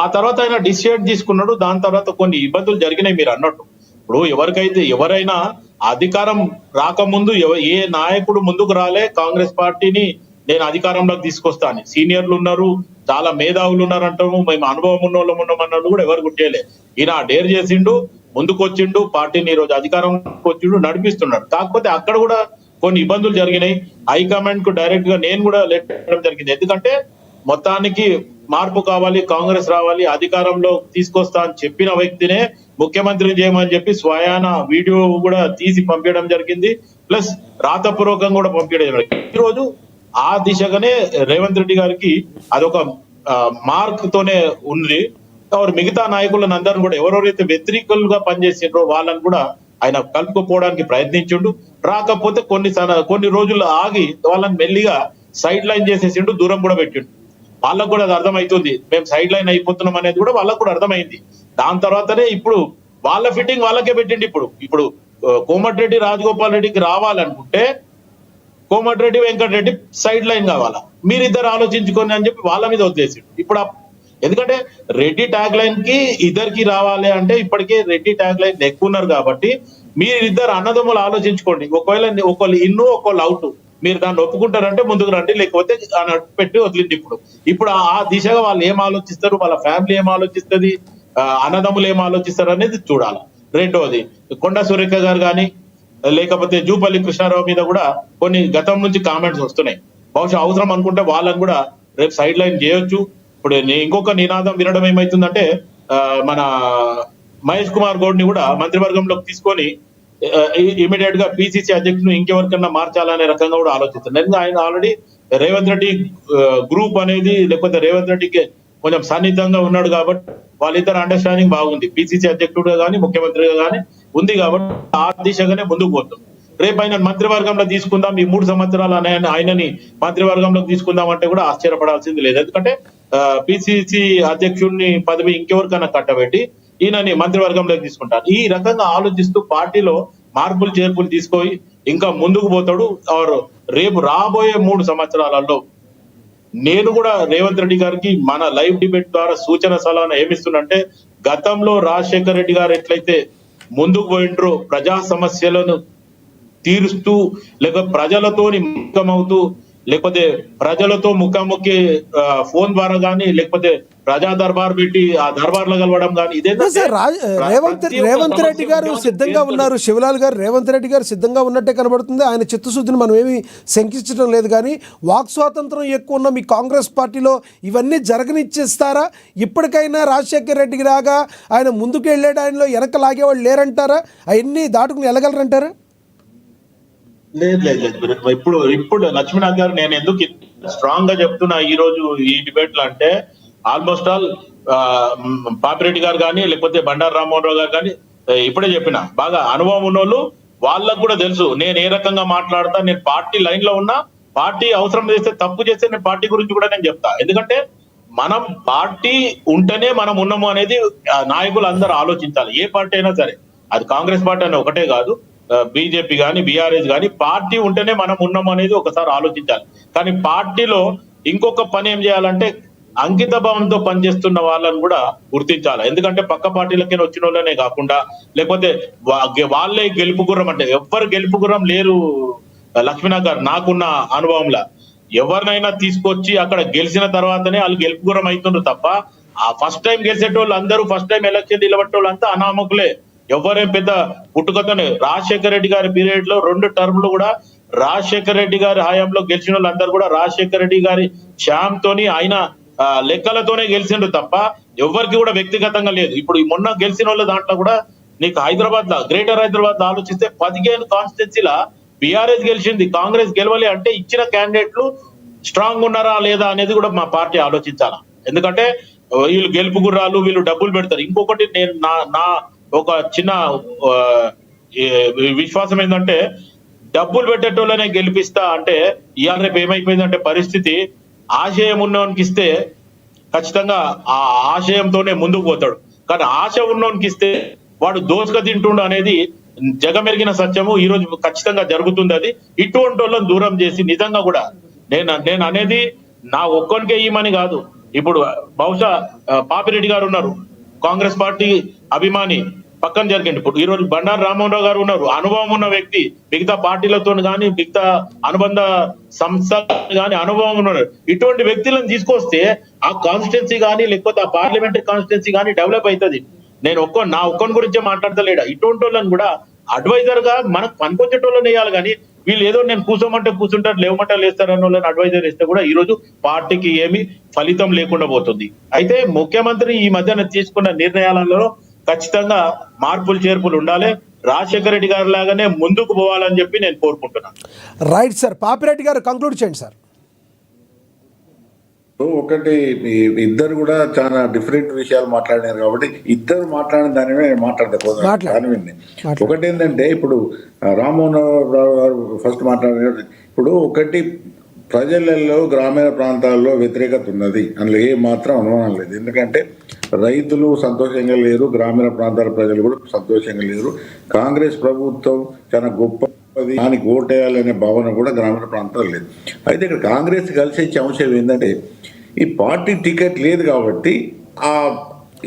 S4: ఆ తర్వాత ఆయన డిసైడ్ తీసుకున్నాడు, దాని తర్వాత కొన్ని ఇబ్బందులు జరిగినాయి మీరు అన్నట్టు. ఇప్పుడు ఎవరైనా అధికారం రాకముందు ఏ నాయకుడు ముందుకు రాలే కాంగ్రెస్ పార్టీని నేను అధికారంలోకి తీసుకొస్తాను, సీనియర్లు ఉన్నారు, చాలా మేధావులు ఉన్నారు అంటాము, మేము అనుభవం ఉన్న వాళ్ళం ఉన్నామన్నట్టు కూడా ఎవరు గుర్తేయలే. ఈయన డేర్ చేసిండు, ముందుకు వచ్చిండు, పార్టీని ఈ రోజు అధికారంలోకి వచ్చిండు, నడిపిస్తున్నాడు. కాకపోతే అక్కడ కూడా కొన్ని ఇబ్బందులు జరిగినాయి. హైకమాండ్ కు డైరెక్ట్ గా నేను కూడా లెటర్ చేయడం జరిగింది. ఎందుకంటే మొత్తానికి మార్పు కావాలి, కాంగ్రెస్ రావాలి, అధికారంలో తీసుకొస్తా అని చెప్పిన వ్యక్తినే ముఖ్యమంత్రి చేయమని చెప్పి స్వయాన వీడియో కూడా తీసి పంపించడం జరిగింది, ప్లస్ రాతపూర్వకంగా కూడా పంపించడం జరిగింది. ఈ రోజు ఆ దిశగానే రేవంత్ రెడ్డి గారికి అదొక మార్క్ తోనే ఉంది. మిగతా నాయకులను అందరూ కూడా ఎవరెవరైతే వ్యతిరేకులుగా పనిచేసిండ్రో వాళ్ళని కూడా ఆయన కలుపుకోవడానికి ప్రయత్నించుండు. రాకపోతే కొన్ని రోజులు ఆగి వాళ్ళని మెల్లిగా సైడ్ లైన్ చేసేసిండు, దూరం కూడా పెట్టిండు. వాళ్ళకు కూడా అది అర్థమవుతుంది, మేము సైడ్ లైన్ అయిపోతున్నాం అనేది కూడా వాళ్ళకు కూడా అర్థమైంది. దాని తర్వాతనే ఇప్పుడు వాళ్ళ ఫిట్టింగ్ వాళ్ళకే పెట్టిండి. ఇప్పుడు కోమటిరెడ్డి రాజగోపాల్ రెడ్డికి రావాలనుకుంటే కోమటిరెడ్డి వెంకటరెడ్డి సైడ్ లైన్ కావాలా, మీరిద్దరు ఆలోచించుకొని అని చెప్పి వాళ్ళ మీద వదిలేసిండు. ఇప్పుడు ఎందుకంటే రెడ్డి ట్యాగ్ లైన్ కి ఇద్దరికి రావాలి అంటే ఇప్పటికే రెడ్డి ట్యాగ్ లైన్ ఎక్కువ ఉన్నారు కాబట్టి మీరిద్దరు అన్నదమ్ములు ఆలోచించుకోండి. ఒకళ్ళు ఇన్ను ఒకళ్ళు అవుట్, మీరు దాన్ని ఒప్పుకుంటారంటే ముందుకు రండి, లేకపోతే పెట్టి వదిలింది. ఇప్పుడు ఆ దిశగా వాళ్ళు ఏం ఆలోచిస్తారు, వాళ్ళ ఫ్యామిలీ ఏం ఆలోచిస్తుంది, అన్నదమ్ములు ఏం ఆలోచిస్తారు అనేది చూడాలి. రెండవది, కొండా సురేఖ గారు కానీ లేకపోతే జూపల్లి కృష్ణారావు మీద కూడా కొన్ని గతం నుంచి కామెంట్స్ వస్తున్నాయి. బహుశా అవసరం అనుకుంటే వాళ్ళని కూడా రేపు సైడ్ లైన్ చేయొచ్చు. ఇప్పుడు ఇంకొక నినాదం వినడం ఏమైతుందంటే మన మహేష్ కుమార్ గౌడ్ ని కూడా మంత్రివర్గంలోకి తీసుకొని ఇమీడియట్ గా పిసిసి అధ్యక్షుడు ఇంకెవరికన్నా మార్చాలనే రకంగా కూడా ఆలోచిస్తున్నారు. ఆయన ఆల్రెడీ రేవంత్ రెడ్డి గ్రూప్ అనేది లేకపోతే రేవంత్ రెడ్డికి కొంచెం సన్నిహితంగా ఉన్నాడు కాబట్టి వాళ్ళిద్దరు అండర్స్టాండింగ్ బాగుంది. పిసిసి అధ్యక్షుడుగా కానీ ముఖ్యమంత్రిగా కానీ ఉంది కాబట్టి ఆ దిశగానే ముందుకు పోతుంది. రేపు ఆయన మంత్రివర్గంలో తీసుకుందాం, ఈ 3 సంవత్సరాలు ఆయనని మంత్రివర్గంలోకి తీసుకుందాం అంటే కూడా ఆశ్చర్యపడాల్సింది లేదు. ఎందుకంటే పిసిసి అధ్యక్షుడిని పదవి ఇంకెవరికైనా కట్టబెట్టి ఈయనని మంత్రివర్గంలోకి తీసుకుంటారు. ఈ రకంగా ఆలోచిస్తూ పార్టీలో మార్పులు చేర్పులు తీసుకొని ఇంకా ముందుకు పోతాడు. రేపు రాబోయే 3 సంవత్సరాలలో నేను కూడా రేవంత్ రెడ్డి గారికి మన లైవ్ డిబేట్ ద్వారా సూచన సలహా ఏమిస్తున్నంటే, గతంలో రాజశేఖర రెడ్డి గారు ఎట్లయితే ముందుకు పోయిండ్రో ప్రజా సమస్యలను తీరుస్తూ లేకపోతే ప్రజలతోని ముఖమవుతూ లేకపోతే ప్రజలతో ముఖాముఖి ఫోన్ ద్వారా కానీ లేకపోతే ప్రజా దర్బార్ పెట్టి ఆ దర్బార్లో కలవడం కానీ
S1: రేవంత్ రెడ్డి గారు సిద్ధంగా ఉన్నారు. శివలాల్ గారు రేవంత్ రెడ్డి గారు సిద్ధంగా ఉన్నట్టే కనబడుతుంది. ఆయన చిత్తశుద్ధిని మనం ఏమి శంకించడం లేదు. కానీ వాక్ స్వాతంత్రం ఎక్కువ ఉన్న మీ కాంగ్రెస్ పార్టీలో ఇవన్నీ జరగనిచ్చేస్తారా? ఇప్పటికైనా రాజశేఖర్ రెడ్డికి రాగా ఆయన ముందుకు వెళ్ళాడు, ఆయనలో వెనక లాగేవాళ్ళు లేరంటారా? అవన్నీ దాటుకుని వెళ్ళగలరంటారా?
S4: లేదు. ఇప్పుడు లక్ష్మీనాథ్ గారు నేను ఎందుకు స్ట్రాంగ్ గా చెప్తున్నా ఈ రోజు ఈ డిబేట్ లో అంటే, ఆల్మోస్ట్ ఆల్ పాపిరెడ్డి గారు కానీ లేకపోతే బండారు రామ్మోహన్ రావు గారు కానీ ఇప్పుడే చెప్పిన బాగా అనుభవం ఉన్నోళ్ళు, వాళ్ళకు కూడా తెలుసు నేను ఏ రకంగా మాట్లాడతా. నేను పార్టీ లైన్ లో ఉన్నా, పార్టీ అవసరం చేస్తే తప్పు చేస్తే నేను పార్టీ గురించి కూడా నేను చెప్తా. ఎందుకంటే మనం పార్టీ ఉంటేనే మనం ఉన్నాము అనేది నాయకులు అందరూ ఆలోచించాలి. ఏ పార్టీ అయినా సరే, అది కాంగ్రెస్ పార్టీ అని ఒకటే కాదు, బీజేపీ కానీ బీఆర్ఎస్ కానీ, పార్టీ ఉంటేనే మనం ఉన్నాం అనేది ఒకసారి ఆలోచించాలి. కానీ పార్టీలో ఇంకొక పని ఏం చేయాలంటే అంకిత భావంతో పనిచేస్తున్న వాళ్ళని కూడా గుర్తించాలి. ఎందుకంటే పక్క పార్టీలకే వచ్చిన వాళ్ళనే కాకుండా లేకపోతే వాళ్ళే గెలుపు గుర్రం అంటే ఎవ్వరు గెలుపు గుర్రం లేరు లక్ష్మీనాథ్ గారు. నాకున్న అనుభవంలో ఎవరినైనా తీసుకొచ్చి అక్కడ గెలిచిన తర్వాతనే వాళ్ళు గెలుపు గుర్రం అవుతుండ్రు తప్ప ఆ ఫస్ట్ టైం గెలిచేటోళ్ళు అందరూ ఫస్ట్ టైం ఎలక్షన్ నిలబెట్టేవాళ్ళు అంతా అనామకులే. ఎవరేం పెద్ద పుట్టుకతోనే రాజశేఖర రెడ్డి గారి పీరియడ్ లో 2 టర్మ్లు కూడా రాజశేఖర రెడ్డి గారి హయాంలో గెలిచిన వాళ్ళందరూ కూడా రాజశేఖర రెడ్డి గారి శ్యామ్ తోని ఆయన లెక్కలతోనే గెలిచిండ్రు తప్ప ఎవరికి కూడా వ్యక్తిగతంగా లేదు. ఇప్పుడు మొన్న గెలిచిన వాళ్ళ దాంట్లో కూడా నీకు హైదరాబాద్ లో గ్రేటర్ హైదరాబాద్ లో ఆలోచిస్తే 15 కాన్స్టిట్యున్సీల బీఆర్ఎస్ గెలిచింది, కాంగ్రెస్ గెలవాలి అంటే ఇచ్చిన క్యాండిడేట్లు స్ట్రాంగ్ ఉన్నారా లేదా అనేది కూడా మా పార్టీ ఆలోచించాలా. ఎందుకంటే వీళ్ళు గెలుపు గుర్రాలు, వీళ్ళు డబ్బులు పెడతారు. ఇంకొకటి నేను నా ఒక చిన్న విశ్వాసం ఏంటంటే, డబ్బులు పెట్టేటోళ్ళనే గెలిపిస్తా అంటే ఇవాళ రేపు ఏమైపోయిందంటే పరిస్థితి, ఆశయం ఉన్నోనికి ఇస్తే ఖచ్చితంగా ఆ ఆశయంతోనే ముందుకు పోతాడు. కానీ ఆశ ఉన్నోనికి ఇస్తే వాడు దోసుక తింటుండు అనేది జగమెరిగిన సత్యము. ఈ రోజు ఖచ్చితంగా జరుగుతుంది. అది ఇటువంటి వాళ్ళని దూరం చేసి నిజంగా కూడా నేను అనేది నా ఒక్కరికే ఇవ్వమని కాదు. ఇప్పుడు బహుశా పాపిరెడ్డి గారు ఉన్నారు, కాంగ్రెస్ పార్టీ అభిమాని, పక్కన జరిగింది. ఇప్పుడు ఈ రోజు బండారు రామ్మోహన్ రావు గారు ఉన్నారు, అనుభవం ఉన్న వ్యక్తి, మిగతా పార్టీలతో కానీ మిగతా అనుబంధ సంస్థలు కానీ అనుభవం ఉన్నారు. ఇటువంటి వ్యక్తులను తీసుకొస్తే ఆ కాన్స్టిట్యున్సీ కానీ లేకపోతే ఆ పార్లమెంటరీ కాన్స్టిట్యున్సీ కానీ డెవలప్ అవుతుంది. నేను నా ఒక్కని గురించే మాట్లాడతలేడా, ఇటువంటి వాళ్ళని కూడా అడ్వైజర్ గా మనకు పనికొచ్చేటోళ్ళని వేయాలి. కానీ వీళ్ళు ఏదో నేను కూర్చోమంటే కూర్చుంటారు, లేవమంటే లేస్తారు అన్న వాళ్ళని అడ్వైజర్ ఇస్తే కూడా ఈ రోజు పార్టీకి ఏమి ఫలితం లేకుండా పోతుంది. అయితే ముఖ్యమంత్రి ఈ మధ్యన తీసుకున్న నిర్ణయాలలో ఖచ్చితంగా మార్పులు చేర్పులు ఉండాలి. రాజశేఖర రెడ్డి గారి లాగానే ముందుకు పోవాలని చెప్పి నేను కోరుకుంటున్నాను.
S1: రైట్ సార్, పాపిరెడ్డి గారు కంక్లూడ్ చేయండి సార్.
S2: ఒకటి, ఇద్దరు కూడా చాలా డిఫరెంట్ విషయాలు మాట్లాడినారు కాబట్టి ఇద్దరు మాట్లాడిన దాని మీద మాట్లాడకపోతే ఒకటి ఏంటంటే, ఇప్పుడు రామ్మోహన్ రావు గారు ఫస్ట్ మాట్లాడారు. ఇప్పుడు ఒకటి ప్రజలలో గ్రామీణ ప్రాంతాల్లో వ్యతిరేకత ఉన్నది, అందులో ఏ మాత్రం అనుమానం లేదు. ఎందుకంటే రైతులు సంతోషంగా లేరు, గ్రామీణ ప్రాంతాల ప్రజలు కూడా సంతోషంగా లేరు. కాంగ్రెస్ ప్రభుత్వం చాలా గొప్పది, దానికి ఓటేయాలనే భావన కూడా గ్రామీణ ప్రాంతాలు లేదు. అయితే ఇక్కడ కాంగ్రెస్ కలిసి ఇచ్చే అంశం ఏంటంటే ఈ పార్టీ టికెట్ లేదు కాబట్టి ఆ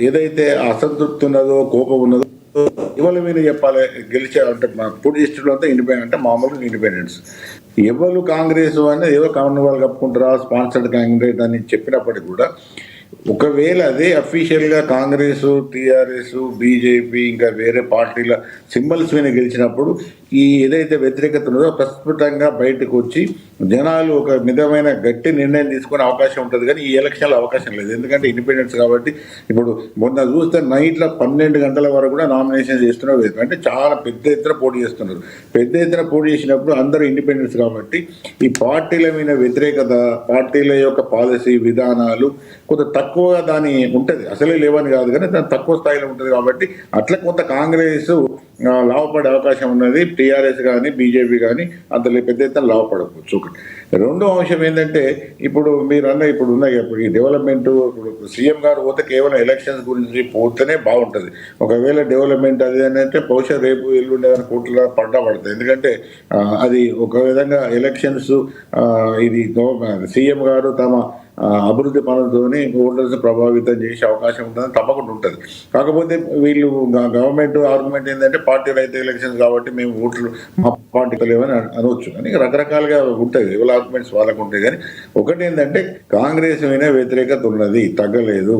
S2: ఏదైతే అసంతృప్తి ఉన్నదో, కోపం ఉన్నదో ఇవాళ మీరు చెప్పాలి. గెలిచే అంటే పూర్తి డిస్ట్రిక్ట్లో అంతా ఇండిపెండెంట్, అంటే మామూలుగా ఇండిపెండెన్స్. ఎవరు కాంగ్రెస్ అనేది ఏదో కామన్ వాళ్ళు కప్పుకుంటారా, స్పాన్సర్డ్ కాంగ్రెస్ అని చెప్పినప్పటికీ కూడా ఒకవేళ అదే అఫీషియల్గా కాంగ్రెస్, టీఆర్ఎస్, బీజేపీ ఇంకా వేరే పార్టీల సింబల్స్ మీద గెలిచినప్పుడు ఈ ఏదైతే వ్యతిరేకత ఉన్నదో ప్రస్ఫుటంగా బయటకు వచ్చి జనాలు ఒక మితమైన గట్టి నిర్ణయం తీసుకునే అవకాశం ఉంటుంది. కానీ ఈ ఎలక్షన్లో అవకాశం లేదు, ఎందుకంటే ఇండిపెండెన్స్ కాబట్టి. ఇప్పుడు మొన్న చూస్తే నైట్లో 12 గంటల వరకు కూడా నామినేషన్ చేస్తున్నారు, అంటే చాలా పెద్ద ఎత్తున పోటీ చేస్తున్నారు. పెద్ద ఎత్తున పోటీ చేసినప్పుడు అందరూ ఇండిపెండెన్స్ కాబట్టి ఈ పార్టీల మీద వ్యతిరేకత, పార్టీల యొక్క పాలసీ విధానాలు కొంత తక్కువగా దాని ఉంటుంది. అసలే లేవని కాదు కానీ దాని తక్కువ స్థాయిలో ఉంటుంది కాబట్టి అట్లా కొంత కాంగ్రెస్ లాభపడే అవకాశం ఉన్నది. టీఆర్ఎస్ కానీ బీజేపీ కానీ అంత పెద్ద ఎత్తున లాభపడవచ్చు. ఒకటి. రెండో అంశం ఏంటంటే ఇప్పుడు మీరు ఇప్పుడు ఉన్నాయి, ఇప్పుడు ఈ డెవలప్మెంట్, ఇప్పుడు సీఎం గారు పోతే కేవలం ఎలక్షన్స్ గురించి పోతేనే బాగుంటుంది. ఒకవేళ డెవలప్మెంట్ అది అని అంటే బహుశా రేపు ఎల్లుండే కోట్ల పడతాయి. ఎందుకంటే అది ఒక విధంగా ఎలక్షన్స్ ఇది సీఎం గారు తమ అభివృద్ధి పనులతోని ఓటర్స్ ప్రభావితం చేసే అవకాశం ఉంటుందని తప్పకుండా ఉంటుంది. కాకపోతే వీళ్ళు గవర్నమెంట్ ఆర్గ్యుమెంట్ ఏంటంటే పార్టీ రైతు ఎలక్షన్స్ కాబట్టి మేము ఓట్లు మా పార్టీకి లేవని అనవచ్చు. కానీ రకరకాలుగా ఉంటాయి, ఎవరి ఆర్గ్యుమెంట్స్ వాళ్ళకు ఉంటాయి. కానీ ఒకటి ఏంటంటే కాంగ్రెస్ మీద వ్యతిరేకత ఉన్నది, తగ్గలేదు.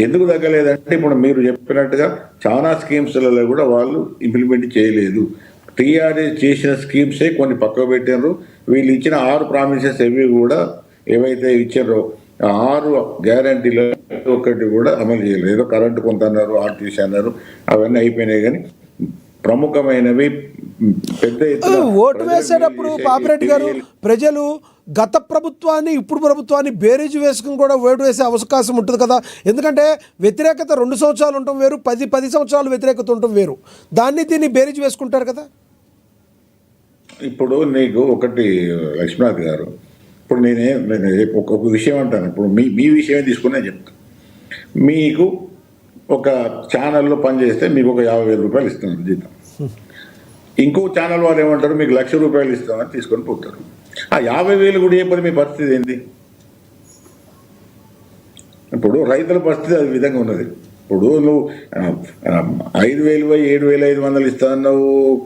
S2: ఎందుకు తగ్గలేదంటే ఇప్పుడు మీరు చెప్పినట్టుగా చాలా స్కీమ్స్లలో కూడా వాళ్ళు ఇంప్లిమెంట్ చేయలేదు. టీఆర్ఎస్ చేసిన స్కీమ్సే కొన్ని పక్కకు పెట్టారు. వీళ్ళు ఇచ్చిన 6 ప్రామిసెస్ ఏవి కూడా ఏవైతే ఇచ్చారో 6 గ్యారంటీలు ఒకటి కూడా అమలు చేయలేదు. ఏదో కరెంటు కొంత అన్నారు, ఆర్టీసీ అన్నారు, అవన్నీ అయిపోయినాయి. కానీ ప్రముఖమైనవి పెద్ద
S1: ఓటు వేసేటప్పుడు పాపిరెడ్డి గారు ప్రజలు గత ప్రభుత్వాన్ని ఇప్పుడు ప్రభుత్వాన్ని బేరీజు వేసుకుని కూడా ఓటు వేసే అవకాశం ఉంటుంది కదా. ఎందుకంటే వ్యతిరేకత 2 సంవత్సరాలు ఉండటం వేరు, 10 సంవత్సరాలు వ్యతిరేకత ఉండటం వేరు. దీన్ని బేరీజు వేసుకుంటారు కదా.
S2: ఇప్పుడు నీకు ఒకటి లక్ష్మీనాథ్ గారు, ఇప్పుడు నేను ఒక విషయం అంటాను. ఇప్పుడు మీ విషయమే తీసుకుని నేను చెప్తాను. మీకు ఒక ఛానల్లో పనిచేస్తే మీకు ఒక 50,000 రూపాయలు ఇస్తున్నారు జీతం. ఇంకో ఛానల్ వాళ్ళు ఏమంటారు, మీకు 1,00,000 రూపాయలు ఇస్తామని తీసుకొని పోతారు. ఆ 50,000 కూడా చెప్పదు మీ పరిస్థితి ఏంటి? ఇప్పుడు రైతుల పరిస్థితి అది విధంగా ఉన్నది. ఇప్పుడు నువ్వు 5,000 7,500 ఇస్తాను,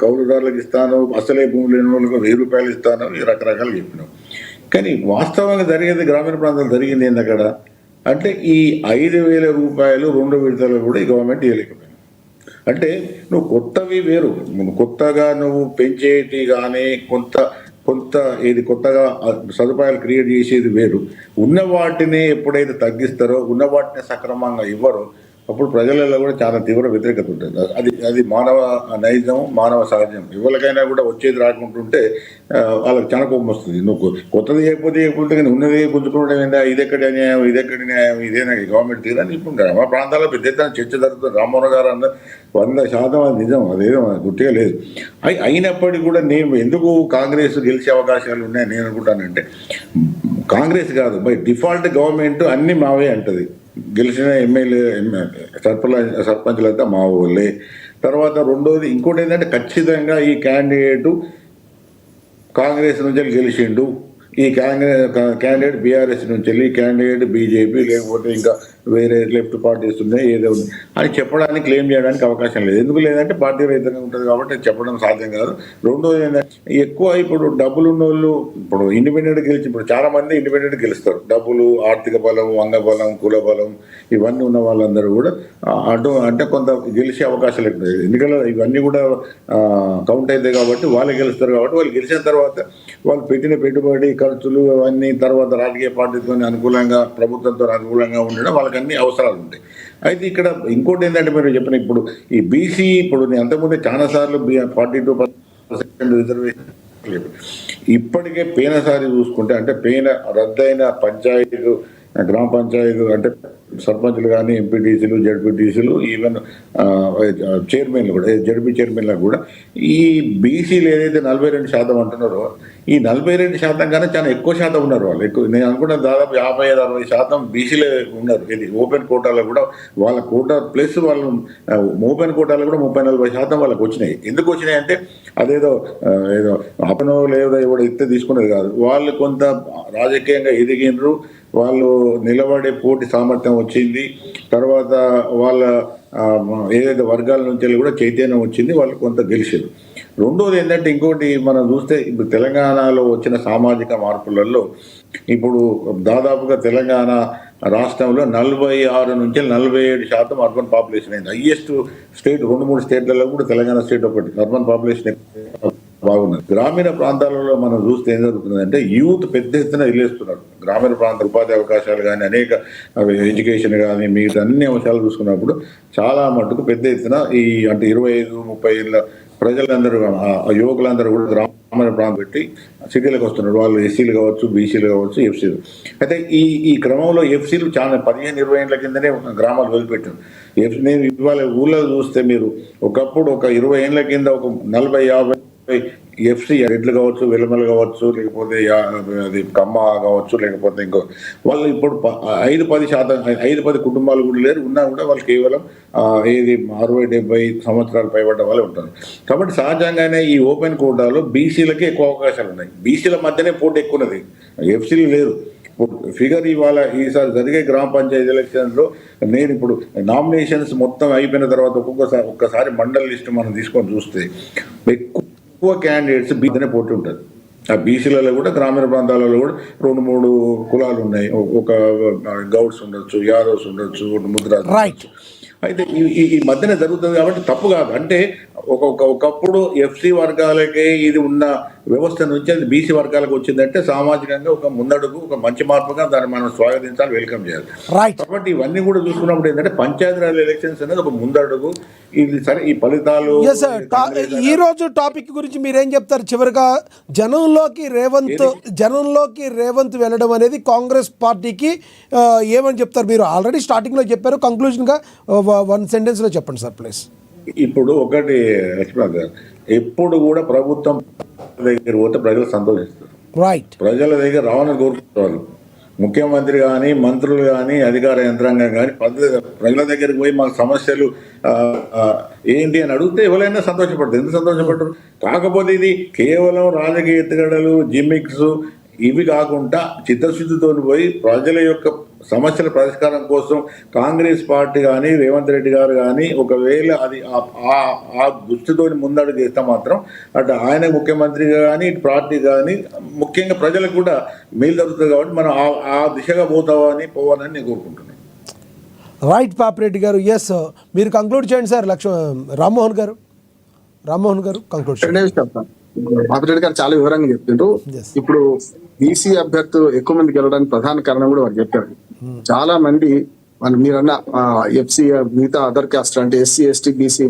S2: కౌలుదారులకు ఇస్తాను, అసలే భూమి లేని వాళ్ళకి 1,000 రూపాయలు ఇస్తాను, ఈ రకరకాలు చెప్పినావు. కానీ వాస్తవంగా జరిగేది గ్రామీణ ప్రాంతాలు జరిగింది ఏంది అక్కడ అంటే ఈ 5,000 రూపాయలు 2 విడతలు కూడా ఈ గవర్నమెంట్ ఇవ్వలేకపోయింది. అంటే నువ్వు కొత్తవి వేరు, కొత్తగా నువ్వు పెంచేటి కానీ కొంత ఏది కొత్తగా సదుపాయాలు క్రియేట్ చేసేది వేరు. ఉన్న వాటిని ఎప్పుడైతే తగ్గిస్తారో, ఉన్న వాటిని సక్రమంగా ఇవ్వరో అప్పుడు ప్రజలలో కూడా చాలా తీవ్ర వ్యతిరేకత ఉంటుంది. అది మానవ నైజం, మానవ సహజం. ఎవరికైనా కూడా వచ్చేది రాకుంటుంటే వాళ్ళకి చాలా కోపం వస్తుంది. నువ్వు కొత్తది చేయకపోతే కానీ ఉన్నది గుంజుకోవడం ఏందా, ఇదెక్కడి న్యాయం, ఇదెక్కడి న్యాయం, ఇదేనా గవర్నమెంట్ తీరని ఇప్పుడు మా ప్రాంతాల్లో పెద్ద ఎత్తున చర్చ జరుగుతుంది. రామ్మోహన్ గారు 100% అది నిజం, అదేదో గుర్తుగా లేదు. అయినప్పటికీ కూడా నేను ఎందుకు కాంగ్రెస్ గెలిచే అవకాశాలు ఉన్నాయని నేను అనుకుంటానంటే, కాంగ్రెస్ కాదు బై డిఫాల్ట్ గవర్నమెంట్ అన్ని మావే అంటది. గెలిచిన ఎమ్మెల్యే సర్పంచ్లంతా మా ఊళ్ళే. తర్వాత రెండోది ఇంకోటి ఏంటంటే ఖచ్చితంగా ఈ క్యాండిడేటు కాంగ్రెస్ నుంచి గెలిచిండు, ఈ క్యాండిడేట్ బీఆర్ఎస్ నుంచి వెళ్ళి, క్యాండిడేట్ బీజేపీ లేకపోతే ఇంకా వేరే లెఫ్ట్ పార్టీస్ ఉన్నాయి ఏదో ఉంది అని చెప్పడానికి, క్లెయిమ్ చేయడానికి అవకాశం లేదు. ఎందుకు లేదంటే పార్టీ రహితంగా ఉంటుంది కాబట్టి చెప్పడం సాధ్యం కాదు. రెండోది ఏంటంటే ఎక్కువ ఇప్పుడు డబ్బులు ఉన్న వాళ్ళు ఇప్పుడు ఇండిపెండెంట్ గెలిచి, ఇప్పుడు చాలా మంది ఇండిపెండెంట్ గెలుస్తారు. డబ్బులు, ఆర్థిక బలం, అంగబలం, కుల బలం ఇవన్నీ ఉన్న వాళ్ళందరూ కూడా అంటే కొంత గెలిచే అవకాశాలు ఎక్కువ. ఎందుకంటే ఇవన్నీ కూడా కౌంట్ అవుతాయి కాబట్టి వాళ్ళు గెలుస్తారు. కాబట్టి వాళ్ళు గెలిచిన తర్వాత వాళ్ళు పెట్టిన పెట్టుబడి ఖర్చులు అవన్నీ, తర్వాత రాజకీయ పార్టీతో అనుకూలంగా, ప్రభుత్వంతో అనుకూలంగా ఉండడం వాళ్ళకి అన్ని అవసరాలు ఉంటాయి. అయితే ఇక్కడ ఇంకోటి ఏంటంటే మీరు చెప్పిన ఇప్పుడు ఈ బీసీ, ఇప్పుడు నేను అంతకుముందే చాలా సార్లు 42% రిజర్వేషన్ ఇప్పటికే పోయినసారి చూసుకుంటే, అంటే రద్దయిన పంచాయతీలు, గ్రామ పంచాయతీలు అంటే సర్పంచ్లు కానీ ఎంపీటీసీలు జడ్పీటీసీలు ఈవెన్ చైర్మన్లు కూడా జడ్పీ చైర్మన్లకు కూడా ఈ బీసీలు ఏదైతే 42% అంటున్నారో ఈ 42% కన్నా చాలా ఎక్కువ శాతం ఉన్నారు వాళ్ళు. ఎక్కువ నేను అనుకున్న దాదాపు 55-60% బీసీలే ఉన్నారు. ఇది ఓపెన్ కోటాలో కూడా వాళ్ళ కోటా ప్లస్ వాళ్ళు ఓపెన్ కోటాలో కూడా 30-40% వాళ్ళకి వచ్చినాయి. ఎందుకు వచ్చినాయి అంటే అదేదో ఏదో అపనో లేదో ఎవడో ఇస్తే తీసుకునేది కాదు. వాళ్ళు కొంత రాజకీయంగా ఎదిగినరు, వాళ్ళు నిలబడే పోటీ సామర్థ్యం వచ్చింది, తర్వాత వాళ్ళ ఏదైతే వర్గాల నుంచి కూడా చైతన్యం వచ్చింది, వాళ్ళు కొంత గెలిచారు. రెండోది ఏంటంటే ఇంకోటి మనం చూస్తే ఇప్పుడు తెలంగాణలో వచ్చిన సామాజిక మార్పులలో ఇప్పుడు దాదాపుగా తెలంగాణ రాష్ట్రంలో 46-47% అర్బన్ పాపులేషన్ అయింది. హైయెస్ట్ స్టేట్ 2-3 స్టేట్లలో కూడా తెలంగాణ స్టేట్ ఒకటి అర్బన్ పాపులేషన్ బాగున్నది. గ్రామీణ ప్రాంతాలలో మనం చూస్తే ఏం జరుగుతుందంటే యూత్ పెద్ద ఎత్తున వెళ్ళేస్తున్నారు. గ్రామీణ ప్రాంత ఉపాధి అవకాశాలు కానీ అనేక ఎడ్యుకేషన్ కానీ మిగతా అన్ని అంశాలు చూసుకున్నప్పుడు చాలా మటుకు పెద్ద ఎత్తున ఈ అంటే 25-30 ఏళ్ళ ప్రజలందరూ యువకులందరూ కూడా గ్రామీణ ప్రాంతం పెట్టి సిటీలకు వస్తున్నారు. వాళ్ళు ఎస్సీలు కావచ్చు, బీసీలు కావచ్చు, ఎఫ్సీలు. అయితే ఈ క్రమంలో ఎఫ్సీలు చాలా 15-20 ఏళ్ళ కిందనే గ్రామాలు వదిలిపెట్టారు. నేను ఇవాళ ఊళ్ళో చూస్తే మీరు ఒకప్పుడు ఒక 20 ఏళ్ళ కింద ఒక 40-50 ఎఫ్సీ రెడ్లు కావచ్చు, వెలుమలు కావచ్చు, లేకపోతే అది కమ్మ కావచ్చు, లేకపోతే ఇంకో వాళ్ళు ఇప్పుడు 5-10 కుటుంబాలు కూడా లేరు. ఉన్నా కూడా వాళ్ళు కేవలం 60-70 సంవత్సరాలు పైబడ్డ వాళ్ళే ఉంటారు. కాబట్టి సహజంగానే ఈ ఓపెన్ కోటాలో బీసీలకే ఎక్కువ అవకాశాలు ఉన్నాయి. బీసీల మధ్యనే పోటీ ఎక్కువ ఉన్నది, ఎఫ్సీలు లేరు. ఫిగర్ ఇవాళ ఈసారి జరిగే గ్రామ పంచాయతీ ఎలక్షన్లో నేను ఇప్పుడు నామినేషన్స్ మొత్తం అయిపోయిన తర్వాత ఒక్కసారి మండల్ లిస్ట్ మనం తీసుకొని చూస్తే ఎక్కువ క్యాండిడేట్స్ బీసీనే పోటీ ఉంటుంది. ఆ బీసీలలో కూడా గ్రామీణ ప్రాంతాలలో కూడా 2-3 కులాలు ఉన్నాయి. ఒక గౌడ్స్ ఉండొచ్చు, యాదవ్స్ ఉండొచ్చు, ముద్రాస్ ఉండొచ్చు. అయితే ఈ మధ్యన జరుగుతుంది కాబట్టి తప్పు కాదు. అంటే ఒకప్పుడు ఎఫ్సీ వర్గాలకే ఇది ఉన్న వ్యవస్థ నుంచి అది బీసీ వర్గాలకు వచ్చిందంటే సామాజికంగా ఒక ముందడుగు, ఒక మంచి మార్పుగా దాన్ని మనం స్వాగతించాలి, వెల్కమ్ చేయాలి. కాబట్టి ఇవన్నీ కూడా చూసుకున్నప్పుడు ఏంటంటే పంచాయతీరాజ్ ఎలక్షన్స్ అనేది ఒక ముందడుగు. ఇది సరే ఈ ఫలితాలు
S1: ఈ రోజు టాపిక్ గురించి మీరేం చెప్తారు? చివరిగా జనంలోకి రేవంత్ వెళ్ళడం అనేది కాంగ్రెస్ పార్టీకి ఏమని చెప్తారు? మీరు ఆల్రెడీ స్టార్టింగ్ లో చెప్పారు, కంక్లూజన్ గా 1 సెంటెన్స్ లో చెప్పండి సార్ ప్లీజ్.
S2: ఇప్పుడు ఒకటి లక్ష్మణ్ గారు, ఎప్పుడు కూడా ప్రభుత్వం దగ్గర పోతే ప్రజలు సంతోషిస్తారు.
S1: రైట్,
S2: ప్రజల దగ్గర రావాలని కోరుకుంటారు. ముఖ్యమంత్రి కానీ, మంత్రులు కానీ, అధికార యంత్రాంగం కానీ ప్రజల దగ్గరికి పోయి మాకు సమస్యలు ఏంటి అని అడిగితే ఎవరైనా సంతోషపడతారు. ఎందుకు సంతోషపడరు? కాకపోతే ఇది కేవలం రాజకీయ ఎత్తుగడలు, జిమ్మిక్స్ ఇవి కాకుండా చిత్తశుద్ధితో పోయి ప్రజల యొక్క సమస్యల పరిష్కారం కోసం కాంగ్రెస్ పార్టీ కానీ, రేవంత్ రెడ్డి గారు కానీ ఒకవేళ అది ఆ దృష్టితో ముందడుగు చేస్తే మాత్రం అటు ఆయన ముఖ్యమంత్రిగా కానీ, ఇటు పార్టీ కానీ, ముఖ్యంగా ప్రజలకు కూడా మేలు జరుగుతుంది. కాబట్టి మనం ఆ దిశగా పోవాలని నేను కోరుకుంటున్నాను.
S1: రైట్ పాపిరెడ్డి గారు, ఎస్ మీరు కంక్లూడ్ చేయండి సార్. రామ్మోహన్ గారు కంక్లూడ్ చేయండి.
S3: పాపిరెడ్డి గారు చాలా వివరంగా చెప్తుండ్రు. ఇప్పుడు బీసీ అభ్యర్థులు ఎక్కువ మంది గెలవడానికి ప్రధాన కారణం కూడా వారు చెప్పారు. చాలా మంది మీరన్న ఎఫ్సీ మిగతా అదర్ కాస్ట్ అంటే ఎస్సీ, ఎస్టీ, బీసీ,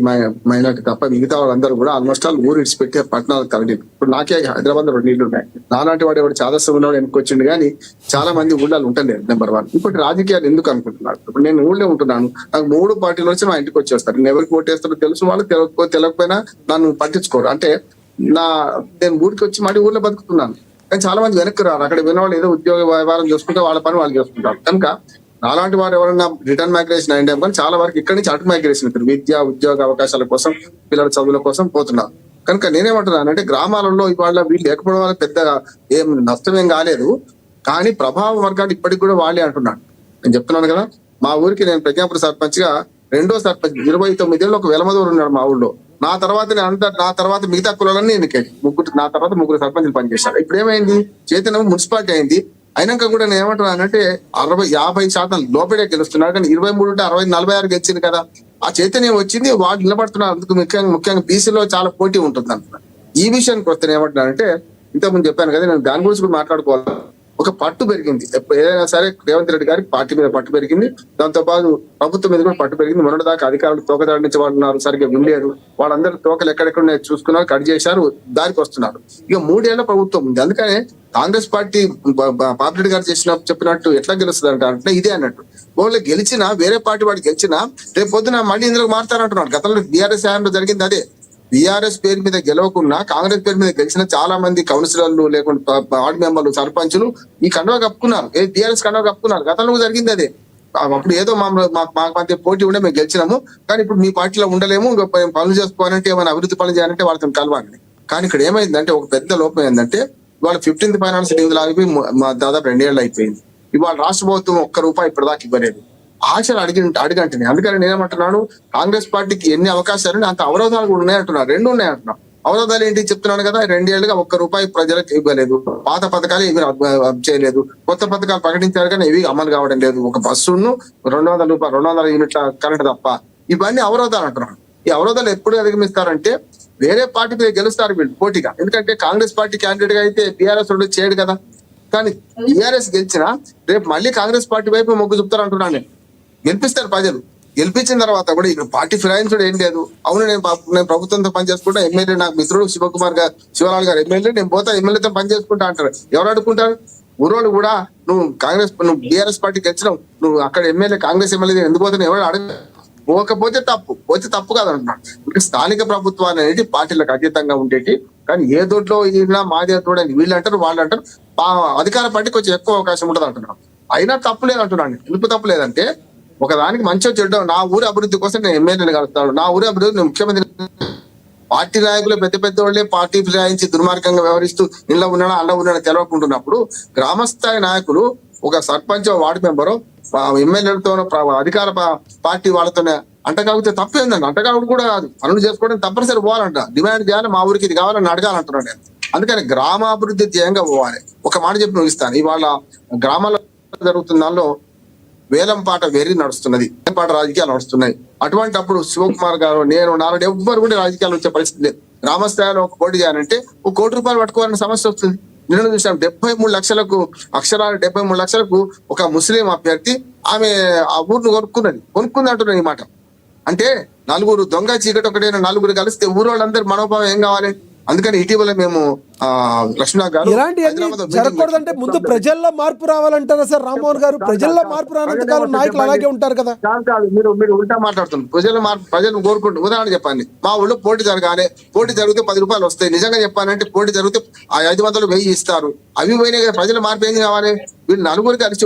S3: మైనార్టీ తప్ప మిగతా వాళ్ళందరూ కూడా ఆల్మోస్ట్ ఆల్ ఊరు ఇడిచిపెట్టి పట్టణాలకు తరలి. ఇప్పుడు నాకే హైదరాబాద్ లో 2 ఇళ్ళు ఉన్నాయి. నాలాంటి వాడు ఎవరు చాదస్తం ఉన్నవాడు వెనుకొచ్చిండు కానీ చాలా మంది ఊళ్ళో ఉంటలేరు. నెంబర్ 1. ఇంకోటి రాజకీయాలు ఎందుకు అనుకుంటున్నారు? ఇప్పుడు నేను ఊళ్ళో ఉంటున్నాను, నాకు 3 పార్టీలు వచ్చి మా ఇంటికి వచ్చేస్తారు. నేను ఎవరికి ఓటేస్తారో తెలుసు, వాళ్ళు తెలియకపోయినా నన్ను పట్టించుకోరు. అంటే నేను ఊరికి వచ్చి మళ్ళీ ఊళ్ళో బతుకుతున్నాను. కానీ చాలా మంది వెనక్కి రారు. అక్కడ విన్నవాళ్ళు ఏదో ఉద్యోగ వ్యవహారం చేసుకుంటే వాళ్ళ పని వాళ్ళు చేసుకుంటారు. కనుక నాలాంటి వారు ఎవరైనా రిటర్న్ మైగ్రేషన్ అయ్యిండే కానీ చాలా వరకు ఇక్కడి నుంచి అటు మైగ్రేషన్ అవుతారు. విద్య, ఉద్యోగ అవకాశాల కోసం, పిల్లల చదువుల కోసం పోతున్నారు. కనుక నేనేమంటున్నాను అంటే గ్రామాలలో ఇవాళ వీళ్ళు లేకపోవడం వల్ల పెద్ద ఏం నష్టమేం కాలేదు. కానీ ప్రభావ వర్గాలు ఇప్పటికి కూడా వాళ్ళే అంటున్నాను. నేను చెప్తున్నాను కదా, మా ఊరికి నేను ప్రజ్ఞాపురం సర్పంచ్ గా 2వ సర్పంచ్ 29 ఏళ్ళు ఒక వెలమదూరు ఉన్నాడు మా ఊళ్ళో. నా తర్వాత మిగతా కులాలన్నీ ఎన్నికైంది. నా తర్వాత 3 సర్పంచ్లు పనిచేశారు. ఇప్పుడు ఏమైంది? చైతన్యం మున్సిపాలిటీ అయింది. అయినాక కూడా నేను ఏమంటున్నానంటే 50% లోపలే గెలుస్తున్నారు. కానీ 23 ఉంటే 60-46 గెలిచింది కదా. ఆ చైతన్యం వచ్చింది, వాళ్ళు నిలబడుతున్నారు. అందుకు ముఖ్యంగా బీసీలో చాలా పోటీ ఉంటుంది అంటున్నారు. ఈ విషయానికి వస్తే ఏమంటున్నానంటే ఇంతకుముందు చెప్పాను కదా, నేను దాని గురించి కూడా మాట్లాడుకోవాలి. ఒక పట్టు పెరిగింది. ఏదైనా సరే రేవంత్ రెడ్డి గారికి పార్టీ మీద పట్టు పెరిగింది. దాంతో పాటు ప్రభుత్వం మీద కూడా పట్టు పెరిగింది. మొన్నటి దాకా అధికారులు తోకదాడి నుంచి వాళ్ళు ఉన్నారు, సరిగ్గా వినలేరు. వాళ్ళందరూ తోకలు ఎక్కడెక్కడ చూసుకున్నారు, కట్ చేశారు, దారికి వస్తున్నారు. ఇక 3 ఏళ్ల ప్రభుత్వం ఉంది. అందుకనే కాంగ్రెస్ పార్టీ పాపిరెడ్డి గారు చెప్పినట్టు ఎట్లా గెలుస్తుంది అంటే ఇదే అన్నట్టు. వాళ్ళు గెలిచినా వేరే పార్టీ వాడు గెలిచినా రేపు పొద్దున మళ్ళీ ఇందులో మారుతారంటున్నాడు. గతంలో బీఆర్ఎస్ హయాంలో జరిగింది అదే. బీఆర్ఎస్ పేరు మీద గెలవకున్నా కాంగ్రెస్ పేరు మీద గెలిచిన చాలా మంది కౌన్సిలర్లు లేకుంటే వార్డు మెంబర్లు సర్పంచులు ఈ కండువా కప్పుకున్నారు. బీఆర్ఎస్ కండువా కప్పుకున్నారు. గతంలో జరిగింది అదే. అప్పుడు ఏదో మాకు మధ్య పోటీ ఉండే మేము గెలిచినాము, కానీ ఇప్పుడు మీ పార్టీలో ఉండలేము, ఇంకా పనులు చేసుకోవాలంటే ఏమైనా అభివృద్ధి పనులు చేయాలంటే వాళ్ళతో కలవాలి. కానీ ఇక్కడ ఏమైందంటే ఒక పెద్ద లోపం ఏంటంటే ఇవాళ 15th ఫైనాన్స్ నిధులు ఆగిపోయి దాదాపు 2 ఏళ్ళు అయిపోయింది. ఇవాళ రాష్ట్ర ప్రభుత్వం ₹1 ఇప్పటిదాకా ఇవ్వలేదు. ఆశలు అడిగంటున్నాయి. అందుకని నేనేమంటున్నాను, కాంగ్రెస్ పార్టీకి ఎన్ని అవకాశాలు అంత అవరోధాలు కూడా ఉన్నాయంటున్నారు. 2 ఉన్నాయంటున్నాను. అవరోధాలు ఏంటి చెప్తున్నాను కదా. 2 ఏళ్లుగా ₹1 ప్రజలకు ఇవ్వలేదు. పాత పథకాలు ఏమి చేయలేదు. కొత్త పథకాలు ప్రకటించారు కానీ ఇవి అమలు కావడం లేదు. ఒక బస్సును ₹200 200 యూనిట్ల కరెంట్ తప్ప. ఇవన్నీ అవరోధాలు అంటున్నాను. ఈ అవరోధాలు ఎప్పుడు అధిగమిస్తారంటే వేరే పార్టీ మీద గెలుస్తారు వీళ్ళు పోటీగా. ఎందుకంటే కాంగ్రెస్ పార్టీ క్యాండిడేట్ గా అయితే బీఆర్ఎస్ చేయడు కదా. కానీ బీఆర్ఎస్ గెలిచినా రేపు మళ్ళీ కాంగ్రెస్ పార్టీ వైపు మొగ్గు చూపుతారు అంటున్నాను నేను. గెలిపిస్తారు ప్రజలు. గెలిపించిన తర్వాత కూడా ఇక్కడ పార్టీ ఫిరాయించడం ఏం లేదు. అవును, నేను ప్రభుత్వంతో పనిచేసుకుంటా, ఎమ్మెల్యే నాకు మిత్రుడు శివలాల్ గారు ఎమ్మెల్యే, నేను పోతా ఎమ్మెల్యేతో పనిచేసుకుంటా అంటారు. ఎవరు అడుగుకుంటారు? ఊరోళ్ళు కూడా నువ్వు బీఆర్ఎస్ పార్టీ గెలిచినావు, నువ్వు అక్కడ ఎమ్మెల్యే కాంగ్రెస్ ఎమ్మెల్యే ఎందుకు పోతే ఎవరు అడగ పోకపోతే పోతే తప్పు కాదంటున్నాడు. స్థానిక ప్రభుత్వాలు అనేది పార్టీలకు అతీతంగా ఉండేటి. కానీ ఏ దొడ్లో ఈయన మాదే తోడని వీళ్ళు అంటారు, వాళ్ళు అంటారు. అధికార పార్టీకి కొంచెం ఎక్కువ అవకాశం ఉంటుంది అంటున్నాను. అయినా తప్పు లేదంటున్నాను. ఎందుకు తప్పు లేదంటే ఒకదానికి మంచిగా చెడ్డ నా ఊరి అభివృద్ధి కోసం నేను ఎమ్మెల్యేని కలుస్తాను. నా ఊరి అభివృద్ధి నేను ముఖ్యమంత్రి. పార్టీ నాయకులు పెద్ద వాళ్ళే పార్టీ ఫిరాయించి దుర్మార్గంగా వ్యవహరిస్తూ ఇంట్లో ఉన్నాడా అండ ఉన్నాడా తెలవకుంటున్నప్పుడు గ్రామస్థాయి నాయకులు ఒక సర్పంచ్ వార్డు మెంబరు ఎమ్మెల్యేలతో అధికార పార్టీ వాళ్ళతోనే అంటకాగితే తప్పేందండి. అంటకాగుడు కూడా కాదు, పనులు చేసుకోవడం తప్పనిసరి పోవాలంట. డిమాండ్ చేయాలి, మా ఊరికి ఇది కావాలని అడగాలంటున్నాను నేను. అందుకని గ్రామాభివృద్ధి ధ్యేయంగా పోవాలి. ఒక మాట చెప్పి ముగిస్తాను. ఇవాళ గ్రామాల్లో జరుగుతున్న దానిలో వేలంపాట వెర్రి నడుస్తున్నది, వేలంపాట రాజకీయాలు నడుస్తున్నాయి. అటువంటి అప్పుడు శివకుమార్ గారు నేను నాలుగు ఎవ్వరు కూడా రాజకీయాలు వచ్చే పరిస్థితి లేదు. గ్రామస్థాయిలో ఒక పోటీ చేయాలంటే ₹1 పట్టుకోవాలనే సమస్య వస్తుంది. నిన్న చూసాం 73 లక్షలకు అక్షరాలు 73 లక్షలకు ఒక ముస్లిం అభ్యర్థి ఆమె ఆ ఊరిని కొనుక్కుంది అంటున్నాను ఈ మాట. అంటే నలుగురు దొంగ చీకటి ఒకటైనా నలుగురు కలిస్తే ఊరు వాళ్ళందరూ మనోభావం ఏం కావాలి? అందుకని ఇటీవల మేము లక్ష్మీనాథ్ గారు
S1: జరగకూడదంటే ముందు ప్రజల్లో మార్పు రావాలంటారా సార్ రామ్మోహన్ గారు? ప్రజల్లో మార్పు రానంత కాలం నాయకులు అలాగే ఉంటారు కదా.
S3: కాదు, మీరు ఉల్టా మాట్లాడుతున్నారు. ప్రజలను కోరుకుంటూ ఉదాహరణ చెప్పండి. మా ఊళ్ళో పోటీ జరగాలి, పోటీ జరిగితే ₹10 వస్తాయి. నిజంగా చెప్పాలంటే పోటీ జరిగితే 500 1000 ఇస్తారు. అవి పోయినాయి కదా. ప్రజల మార్పు ఏం కావాలి? వీళ్ళు నలుగురు కలిసి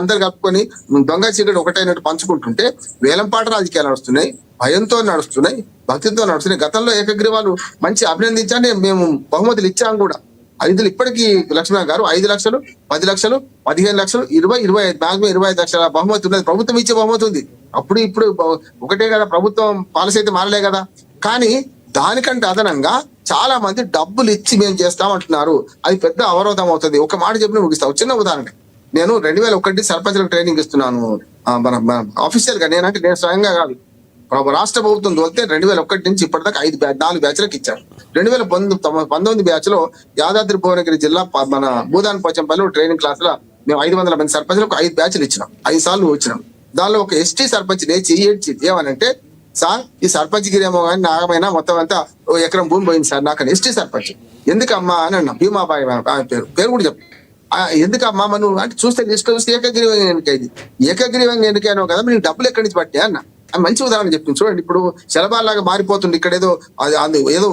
S3: అందరు కలుపుకొని దొంగ చీకటి ఒకటైనట్టు పంచుకుంటుంటే వేలంపాట రాజకీయాలు నడుస్తున్నాయి, భయంతో నడుస్తున్నాయి, భక్తితో నడుస్తున్నాయి. గతంలో ఏకగ్రీవాలు మంచి అభినందించాలని మేము బహుమతులు ఇచ్చాము కూడా. 5 ఇప్పటికీ లక్ష్మణ్ గారు 5 లక్షలు, 10 లక్షలు, 15 లక్షలు, 20, 25 మాక్సిమం 25 లక్షల బహుమతి ఉన్నది. ప్రభుత్వం ఇచ్చే బహుమతి ఉంది. ఇప్పుడు ఒకటే కదా, ప్రభుత్వం పాలసీ అయితే మారలే కదా. కానీ దానికంటే అదనంగా చాలా మంది డబ్బులు ఇచ్చి మేము చేస్తామంటున్నారు. అది పెద్ద అవరోధం అవుతుంది. ఒక మాట చెప్పి ముగిస్తాం. చిన్న ఉదాహరణ, నేను 2001 సర్పంచులకు ట్రైనింగ్ ఇస్తున్నాను. మన ఆఫీషియల్ గా నేను స్వయంగా కాదు, రాష్ట్ర ప్రభుత్వం తోలితే 2001 నుంచి ఇప్పటిదాకా 4 బ్యాచ్లకు ఇచ్చారు. 2019 బ్యాచ్ లో యాదాద్రి భువనగిరి జిల్లా మన భూదాన్ పోచంపల్లి ట్రైనింగ్ క్లాస్ లో మేము 500 మంది సర్పంచులకు 5 బ్యాచ్లు ఇచ్చినాం. 5 సార్లు వచ్చినాం. దానిలో ఒక ఎస్టీ సర్పంచ్ ఏమనంటే, సార్ ఈ సర్పంచ్ గిరేమో కానీ నాగమైనా మొత్తం అంతా ఎకరం భూమి పోయింది సార్ నాకు. ఎస్టీ సర్పంచ్ ఎందుకమ్మా అని అన్నా. భీమాబాయి పేరు కూడా చెప్పు. ఎందుకమ్మా మనం అంటే చూస్తే లిస్ట్ చూస్తే ఏకగ్రీవంగా ఎన్నికైంది. ఏకగ్రీవంగా ఎన్నికైనా కదా, మీరు డబ్బులు ఎక్కడి నుంచి పట్టే అన్న. మంచి ఉదాహరణ చెప్పింది. చూడండి, ఇప్పుడు శలబాల్లాగా మారిపోతుంది. ఇక్కడ ఏదో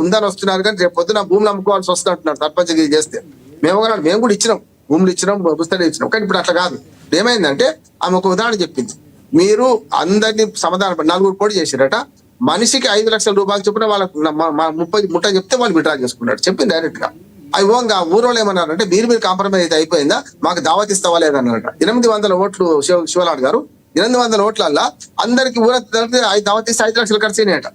S3: ఉందని వస్తున్నారు, కానీ రేపు పొద్దున భూములు అమ్ముకోవాల్సి వస్తుంది అంటున్నారు సర్పంచ్ చేస్తే. మేము కూడా ఇచ్చినాం, భూములు ఇచ్చినాం, పుస్తకాలు ఇచ్చినాం. కానీ ఇప్పుడు అట్లా కాదు. ఏమైందంటే ఆమె ఒక ఉదాహరణ చెప్పింది. మీరు అందరినీ సమాధానం 4 పోటీ చేశారట. మనిషికి ₹5 లక్షల చొప్పున వాళ్ళకు 30 చెప్తే వాళ్ళు విడ్రా చేసుకున్నాడు. చెప్పింది డైరెక్ట్ గా. అవి ఓంగా ఊరోళ్ళు ఏమన్నారంటే మీరు కాంప్రమైజ్ అయితే అయిపోయిందా, మాకు దావత్ ఇస్తావా లేదన్నారట. 800 ఓట్లు శివలాడ్ గారు 800 ఓట్లల్లా అందరికి ఊర దావత్ ఇస్తే 5 లక్షలు ఖర్చు అయినాయట.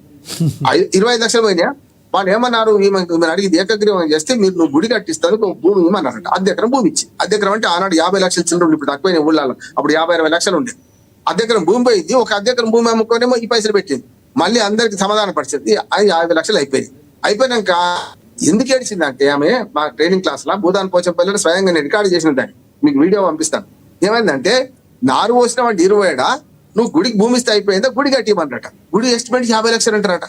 S3: 25 లక్షలు పోయినాయా? వాళ్ళు ఏమన్నారు, మీరు అడిగి ఏకగ్రీవం చేస్తే నువ్వు గుడి కట్టిస్తాను భూమి ఇవ్వమన్నారట. 1 ఎకరం భూమి ఇచ్చి. 1 ఎకరం అంటే ఆనాడు 50 లక్షలు చిల్లర, ఇప్పుడు తక్కువైన ఊళ్ళలో. అప్పుడు 50-60 లక్షలు ఉండే. 1 ఎకరం భూమి పోయింది. ఒక 1 ఎకరం భూమి అమ్ముకోనేమో ఈ పైసలు పెట్టింది. మళ్ళీ అందరికి సమాధాన పరిస్థితి 50 లక్షలు అయిపోయింది. అయిపోయినాక ఎందుకు ఏడిచిందంటే ఆమె మా ట్రైనింగ్ క్లాస్ లో భూదాన్ పోచంపల్లిలో స్వయంగా నేను రికార్డు చేసిన దాన్ని మీకు వీడియో పంపిస్తాను. ఏమైందంటే నారు పోసిన వాడు 20 నువ్వు గుడికి భూమి ఇస్తే అయిపోయిందా, గుడి కట్టిమన్నారట. గుడి ఎస్టిమేట్ 50 లక్షలు అంటారట.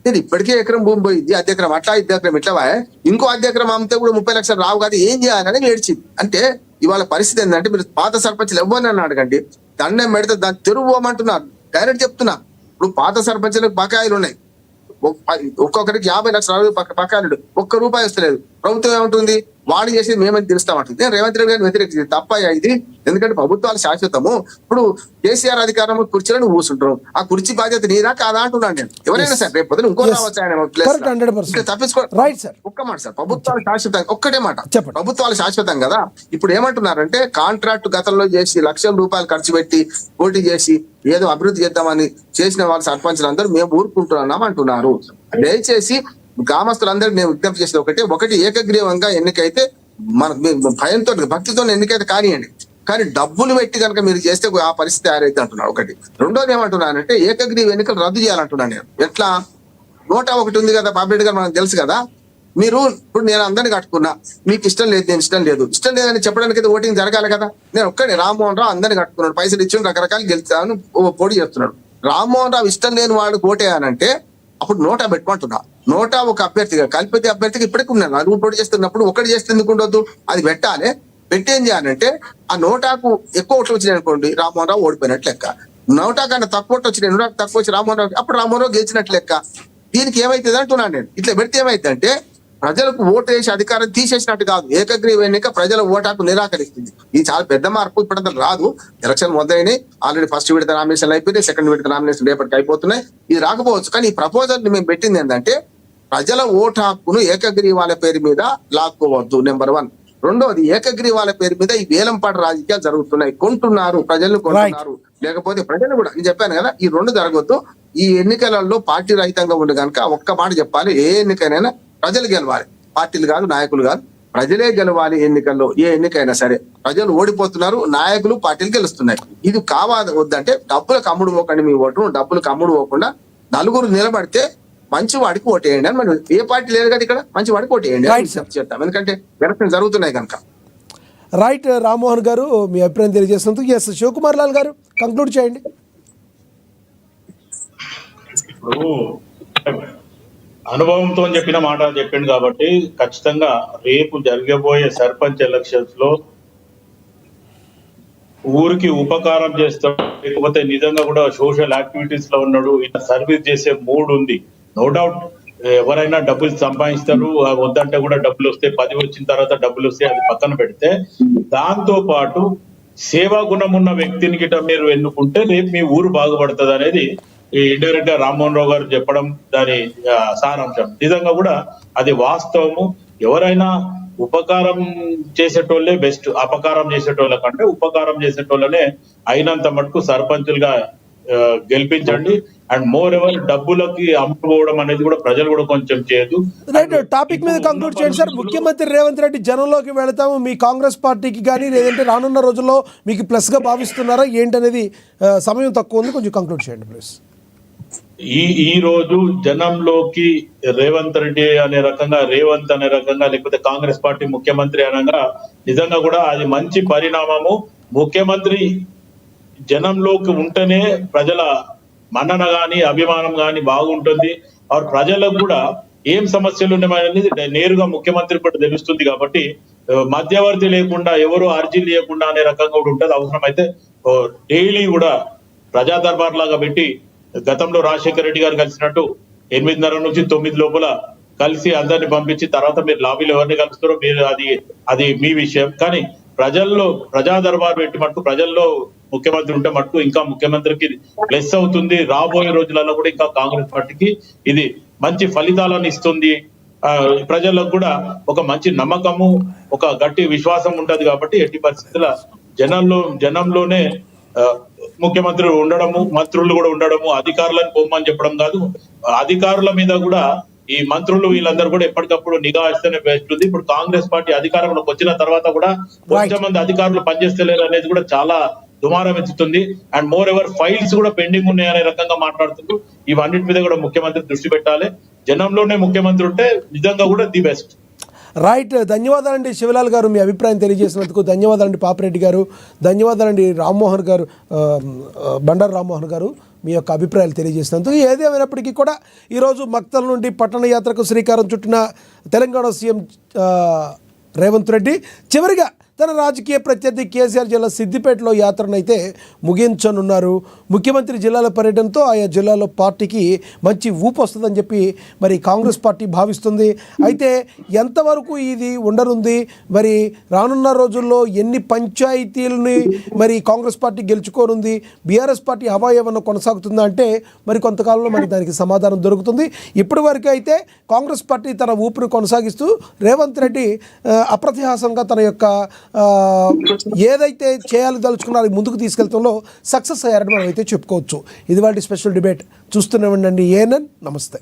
S3: నేను ఇప్పటికే ఎకరం భూమి పోయింది, అర్ధ ఎకరం అట్లా, ఇద్దరు ఎకరం ఇట్లా వాయ్, ఇంకో అర్ధ ఎకరం అమ్మితే కూడా 30 లక్షలు రావు కదా, ఏం చేయాలని ఏడ్చింది. అంటే ఇవాళ పరిస్థితి ఏంటంటే, మీరు పాత సర్పంచ్లు ఎవరినన్నా అడగండి, దండం పెడితే దాన్ని తెరువుమంటున్నారు. డైరెక్ట్ చెప్తున్నా, ఇప్పుడు పాత సర్పంచ్లకు బకాయిలు ఉన్నాయి, ఒక్కొక్కరికి 50 లక్షల బకాయిలు, ఒక్క రూపాయి వస్తలేదు. ప్రభుత్వం ఏమంటుంది, వాడు చేసి మేమని తెలుస్తామంటుంది. నేను రేవంత్ రెడ్డి గారిని వ్యతిరేకించింది తప్పయ్యా ఇది, ఎందుకంటే ప్రభుత్వాలు శాశ్వతము. ఇప్పుడు కేసీఆర్ అధికారం కుర్చీలను కూర్చుంటారు, ఆ కుర్చీ బాధ్యత నీదా కాదా అంటున్నాను నేను. ఎవరైనా సరే రేపు పొద్దున ఇంకో రావచ్చు ఆయన తప్పించుకో. ఒక్క మాట సార్, ప్రభుత్వాలు శాశ్వతం, ఒక్కటే మాట, ప్రభుత్వాలు శాశ్వతం కదా. ఇప్పుడు ఏమంటున్నారంటే, కాంట్రాక్ట్ గతంలో చేసి లక్షల రూపాయలు ఖర్చు పెట్టి పోటీ చేసి ఏదో అభివృద్ధి చేద్దామని చేసిన వాళ్ళ సర్పంచులు అందరూ మేము ఊరుకుంటున్నాం అంటున్నారు. దయచేసి గ్రామస్తులందరికీ నేను విజ్ఞప్తి చేసేది ఒకటి ఏకగ్రీవంగా ఎన్నికైతే మన భయంతో భక్తితో ఎన్నికైతే కానివ్వండి, కానీ డబ్బులు పెట్టి కనుక మీరు చేస్తే ఆ పరిస్థితి తయారైతే అంటున్నాడు ఒకటి. రెండోది ఏమంటున్నానంటే, ఏకగ్రీవ ఎన్నికలు రద్దు చేయాలంటున్నాను నేను. ఎట్లా, 101 ఉంది కదా పాపిరెడ్డి గారు, మనకు తెలుసు కదా. మీరు ఇప్పుడు నేను అందరిని కట్టుకున్నా, మీకు ఇష్టం లేదు, నేను ఇష్టం లేదని చెప్పడానికి అయితే ఓటింగ్ జరగాలి కదా. నేను ఒక్కడే రామ్మోహన్ రావు అందరిని కట్టుకున్నాడు, పైసలు ఇచ్చి రకరకాలు గెలిచాను పోటీ చేస్తున్నాడు. రామ్మోహన్ రావు ఇష్టం లేని వాడు ఓటేయాలంటే అప్పుడు నోటా పెట్టుకుంటున్నా. నోటా ఒక అభ్యర్థిగా కలిపితే అభ్యర్థికి ఇప్పటికి ఉన్నాను, నలుగురు పోటీ చేస్తున్నప్పుడు ఒకటి చేస్తే ఎందుకు ఉండొద్దు, అది పెట్టాలి. పెట్టి ఏం చేయాలంటే, ఆ నోటాకు ఎక్కువ ఓట్లు వచ్చినాయి అనుకోండి, రామ్మోహన్ రావు ఓడిపోయినట్లు లెక్క. నోటా కన్నా తక్కువ ఓట్లు వచ్చినాయి, నోటాకు తక్కువ వచ్చి రామ్మోహన్ రావు, అప్పుడు రామ్మోహన్ రావు గెలిచినట్లు లెక్క. దీనికి ఏమైతుంది అంటున్నాను నేను. ఇట్లా పెడితే ఏమైందంటే, ప్రజలకు ఓటు వేసి అధికారం తీసేసినట్టు కాదు, ఏకగ్రీవ ఎన్నిక ప్రజల ఓటాకు నిరాకరిస్తుంది. ఇది చాలా పెద్ద మార్పు. ఇప్పుడు రాదు, ఎలక్షన్ మొదలైనవి, ఆల్రెడీ ఫస్ట్ విడత నామినేషన్లు అయిపోయినాయి, సెకండ్ విడత నామినేషన్ రేపటికి అయిపోతున్నాయి. ఇది రాకపోవచ్చు, కానీ ఈ ప్రపోజల్ మేము పెట్టింది ఏంటంటే, ప్రజల ఓటు హక్కును ఏకగ్రీవాల పేరు మీద లాక్కోవద్దు, నెంబర్ 1. రెండోది, ఏకగ్రీవాల పేరు మీద ఈ వేలంపాట రాజకీయాలు జరుగుతున్నాయి, కొంటున్నారు, ప్రజలను కొంటున్నారు. లేకపోతే ప్రజలు కూడా, నేను చెప్పాను కదా, ఈ రెండు జరగొద్దు. ఈ ఎన్నికలలో పార్టీ రహితంగా ఉండి కనుక ఒక్క మాట చెప్పాలి, ఏ ఎన్నికైనా ప్రజలు గెలవాలి, పార్టీలు కాదు, నాయకులు కాదు, ప్రజలే గెలవాలి. ఎన్నికల్లో ఏ ఎన్నికైనా సరే ప్రజలు ఓడిపోతున్నారు, నాయకులు పార్టీలు గెలుస్తున్నాయి. ఇది వద్దంటే డబ్బులకు అమ్ముడు పోకండి, మీ ఓటు డబ్బులకు అమ్ముడు పోకుండా నలుగురు నిలబడితే మంచి వాడికి ఓటేయండి అని. మనం ఏ పార్టీ లేదు కదా ఇక్కడ, మంచి వాడికి ఓటేయండి చెప్తాం, ఎందుకంటే ఎలక్షన్ జరుగుతున్నాయి కనుక.
S1: రైట్ రామ్మోహన్ గారు, మీ అభిప్రాయం తెలియజేసినందుకు. ఎస్ శివకుమార్ లాల్ గారు, కంక్లూడ్ చేయండి.
S4: అనుభవంతో చెప్పిన మాట చెప్పిండు కాబట్టి ఖచ్చితంగా రేపు జరగబోయే సర్పంచ్ ఎలక్షన్స్ లో ఊరికి ఉపకారం చేస్తాడు, లేకపోతే నిజంగా కూడా సోషల్ యాక్టివిటీస్ లో ఉన్నాడు, ఇలా సర్వీస్ చేసే మూడ్ ఉంది. నో డౌట్ ఎవరైనా డబ్బులు సంపాదిస్తారు, వద్దంటే కూడా డబ్బులు వస్తాయి, 10 వచ్చిన తర్వాత డబ్బులు వస్తాయి, అది పక్కన పెడితే దాంతో పాటు సేవా గుణం ఉన్న వ్యక్తిని గిట్ట మీరు ఎన్నుకుంటే రేపు మీ ఊరు బాగుపడుతుంది అనేది ఇండైరెక్ట్ గా రామ్మోహన్ రావు గారు చెప్పడం దాని సారాంశం. నిజంగా కూడా అది వాస్తవము. ఎవరైనా ఉపకారం చేసేటోళ్ళే బెస్ట్, అపకారం చేసేటోళ్ళ కంటే ఉపకారం చేసేటోళ్ళనే అయినంత మటుకు సర్పంచులుగా గెలిపించండి. అండ్ మోర్ ఎవర్ డబ్బులకి అమ్ముకోవడం అనేది కూడా ప్రజలు కూడా కొంచెం చేయదు.
S1: రైట్, టాపిక్ మీద కంక్లూడ్ చేయండి సార్. ముఖ్యమంత్రి రేవంత్ రెడ్డి జనంలోకి వెళతాము, మీ కాంగ్రెస్ పార్టీకి కానీ లేదంటే రానున్న రోజుల్లో మీకు ప్లస్ గా భావిస్తున్నారా ఏంటనేది, సమయం తక్కువ ఉంది, కొంచెం కంక్లూడ్ చేయండి ప్లీజ్.
S4: ఈ రోజు జనంలోకి రేవంత్ రెడ్డి అనే రకంగా, రేవంత్ అనే రకంగా, లేకపోతే కాంగ్రెస్ పార్టీ ముఖ్యమంత్రి అనగా నిజంగా కూడా అది మంచి పరిణామము. ముఖ్యమంత్రి జనంలోకి ఉంటేనే ప్రజల మన్నన గాని అభిమానం గాని బాగుంటుంది. ఆర్ ప్రజలకు కూడా ఏం సమస్యలు ఉన్నాయనేది నేరుగా ముఖ్యమంత్రి కూడా తెలుస్తుంది. కాబట్టి మధ్యవర్తి లేకుండా, ఎవరు అర్జీలు లేకుండా అనే రకంగా కూడా ఉంటుంది. అవసరమైతే డైలీ కూడా ప్రజా దర్బార్ లాగా పెట్టి, గతంలో రాజశేఖర రెడ్డి గారు కలిసినట్టు 8:30 నుంచి 9 లోపల కలిసి అందరిని పంపించి తర్వాత మీరు లాబీలో ఎవరిని కలుస్తారో మీరు అది మీ విషయం. కానీ ప్రజల్లో ప్రజా దర్బార్ పెట్టి మటుకు ప్రజల్లో ముఖ్యమంత్రి ఉంటే మటుకు ఇంకా ముఖ్యమంత్రికి ప్లస్ అవుతుంది. రాబోయే రోజులలో కూడా ఇంకా కాంగ్రెస్ పార్టీకి ఇది మంచి ఫలితాలను ఇస్తుంది. ప్రజలకు కూడా ఒక మంచి నమ్మకము, ఒక గట్టి విశ్వాసం ఉంటది. కాబట్టి ఎట్టి పరిస్థితుల జనంలోనే ముఖ్యమంత్రి ఉండడము, మంత్రులు కూడా ఉండడము, అధికారులను పోమని చెప్పడం కాదు, అధికారుల మీద కూడా ఈ మంత్రులు వీళ్ళందరూ కూడా ఎప్పటికప్పుడు నిఘా ఇస్తేనే బెస్ట్ ఉంది. ఇప్పుడు కాంగ్రెస్ పార్టీ అధికారంలోకి వచ్చిన తర్వాత కూడా కొంచెం మంది అధికారులు పనిచేస్తలేరు అనేది కూడా చాలా దుమారం ఎత్తుతుంది. అండ్ మోర్ ఎవర్ ఫైల్స్ కూడా పెండింగ్ ఉన్నాయనే రకంగా మాట్లాడుతుంటూ ఇవన్నిటి మీద కూడా ముఖ్యమంత్రి దృష్టి పెట్టాలి. జనంలోనే ముఖ్యమంత్రి ఉంటే నిజంగా కూడా ది బెస్ట్.
S1: రైట్, ధన్యవాదాలండి శివలాల్ గారు, మీ అభిప్రాయం తెలియజేసినందుకు ధన్యవాదాలండి. పాపిరెడ్డి గారు ధన్యవాదాలండి. రామ్మోహన్ గారు, బండారు రామ్మోహన్ గారు, మీ యొక్క అభిప్రాయాలు తెలియజేసినందుకు. ఏదేమైనప్పటికీ కూడా ఈరోజు మక్తల్ నుండి పట్టణ యాత్రకు శ్రీకారం చుట్టిన తెలంగాణ సీఎం రేవంత్ రెడ్డి చివరిగా తన రాజకీయ ప్రత్యర్థి కేసీఆర్ జిల్లా సిద్దిపేటలో యాత్రనైతే ముగించనున్నారు. ముఖ్యమంత్రి జిల్లాల పర్యటనతో ఆయా జిల్లాలో పార్టీకి మంచి ఊపు వస్తుందని చెప్పి మరి కాంగ్రెస్ పార్టీ భావిస్తుంది. అయితే ఎంతవరకు ఇది ఉండనుంది, మరి రానున్న రోజుల్లో ఎన్ని పంచాయతీలని మరి కాంగ్రెస్ పార్టీ గెలుచుకోనుంది, బీఆర్ఎస్ పార్టీ హవా ఏమన్నా కొనసాగుతుందా అంటే మరి కొంతకాలంలో మరి దానికి సమాధానం దొరుకుతుంది. ఇప్పటి వరకు అయితే కాంగ్రెస్ పార్టీ తన ఊపిరి కొనసాగిస్తూ రేవంత్ రెడ్డి అప్రతిహాసంగా తన యొక్క ఏదైతే చేయాలి దలుచుకున్నారో ముందుకు తీసుకెళ్తంలో సక్సెస్ అయ్యారని మనం అయితే చెప్పుకోవచ్చు. ఇది వాటి స్పెషల్ డిబేట్. చూస్తూనే ఉండండి ఏఎన్ఎన్. నమస్తే.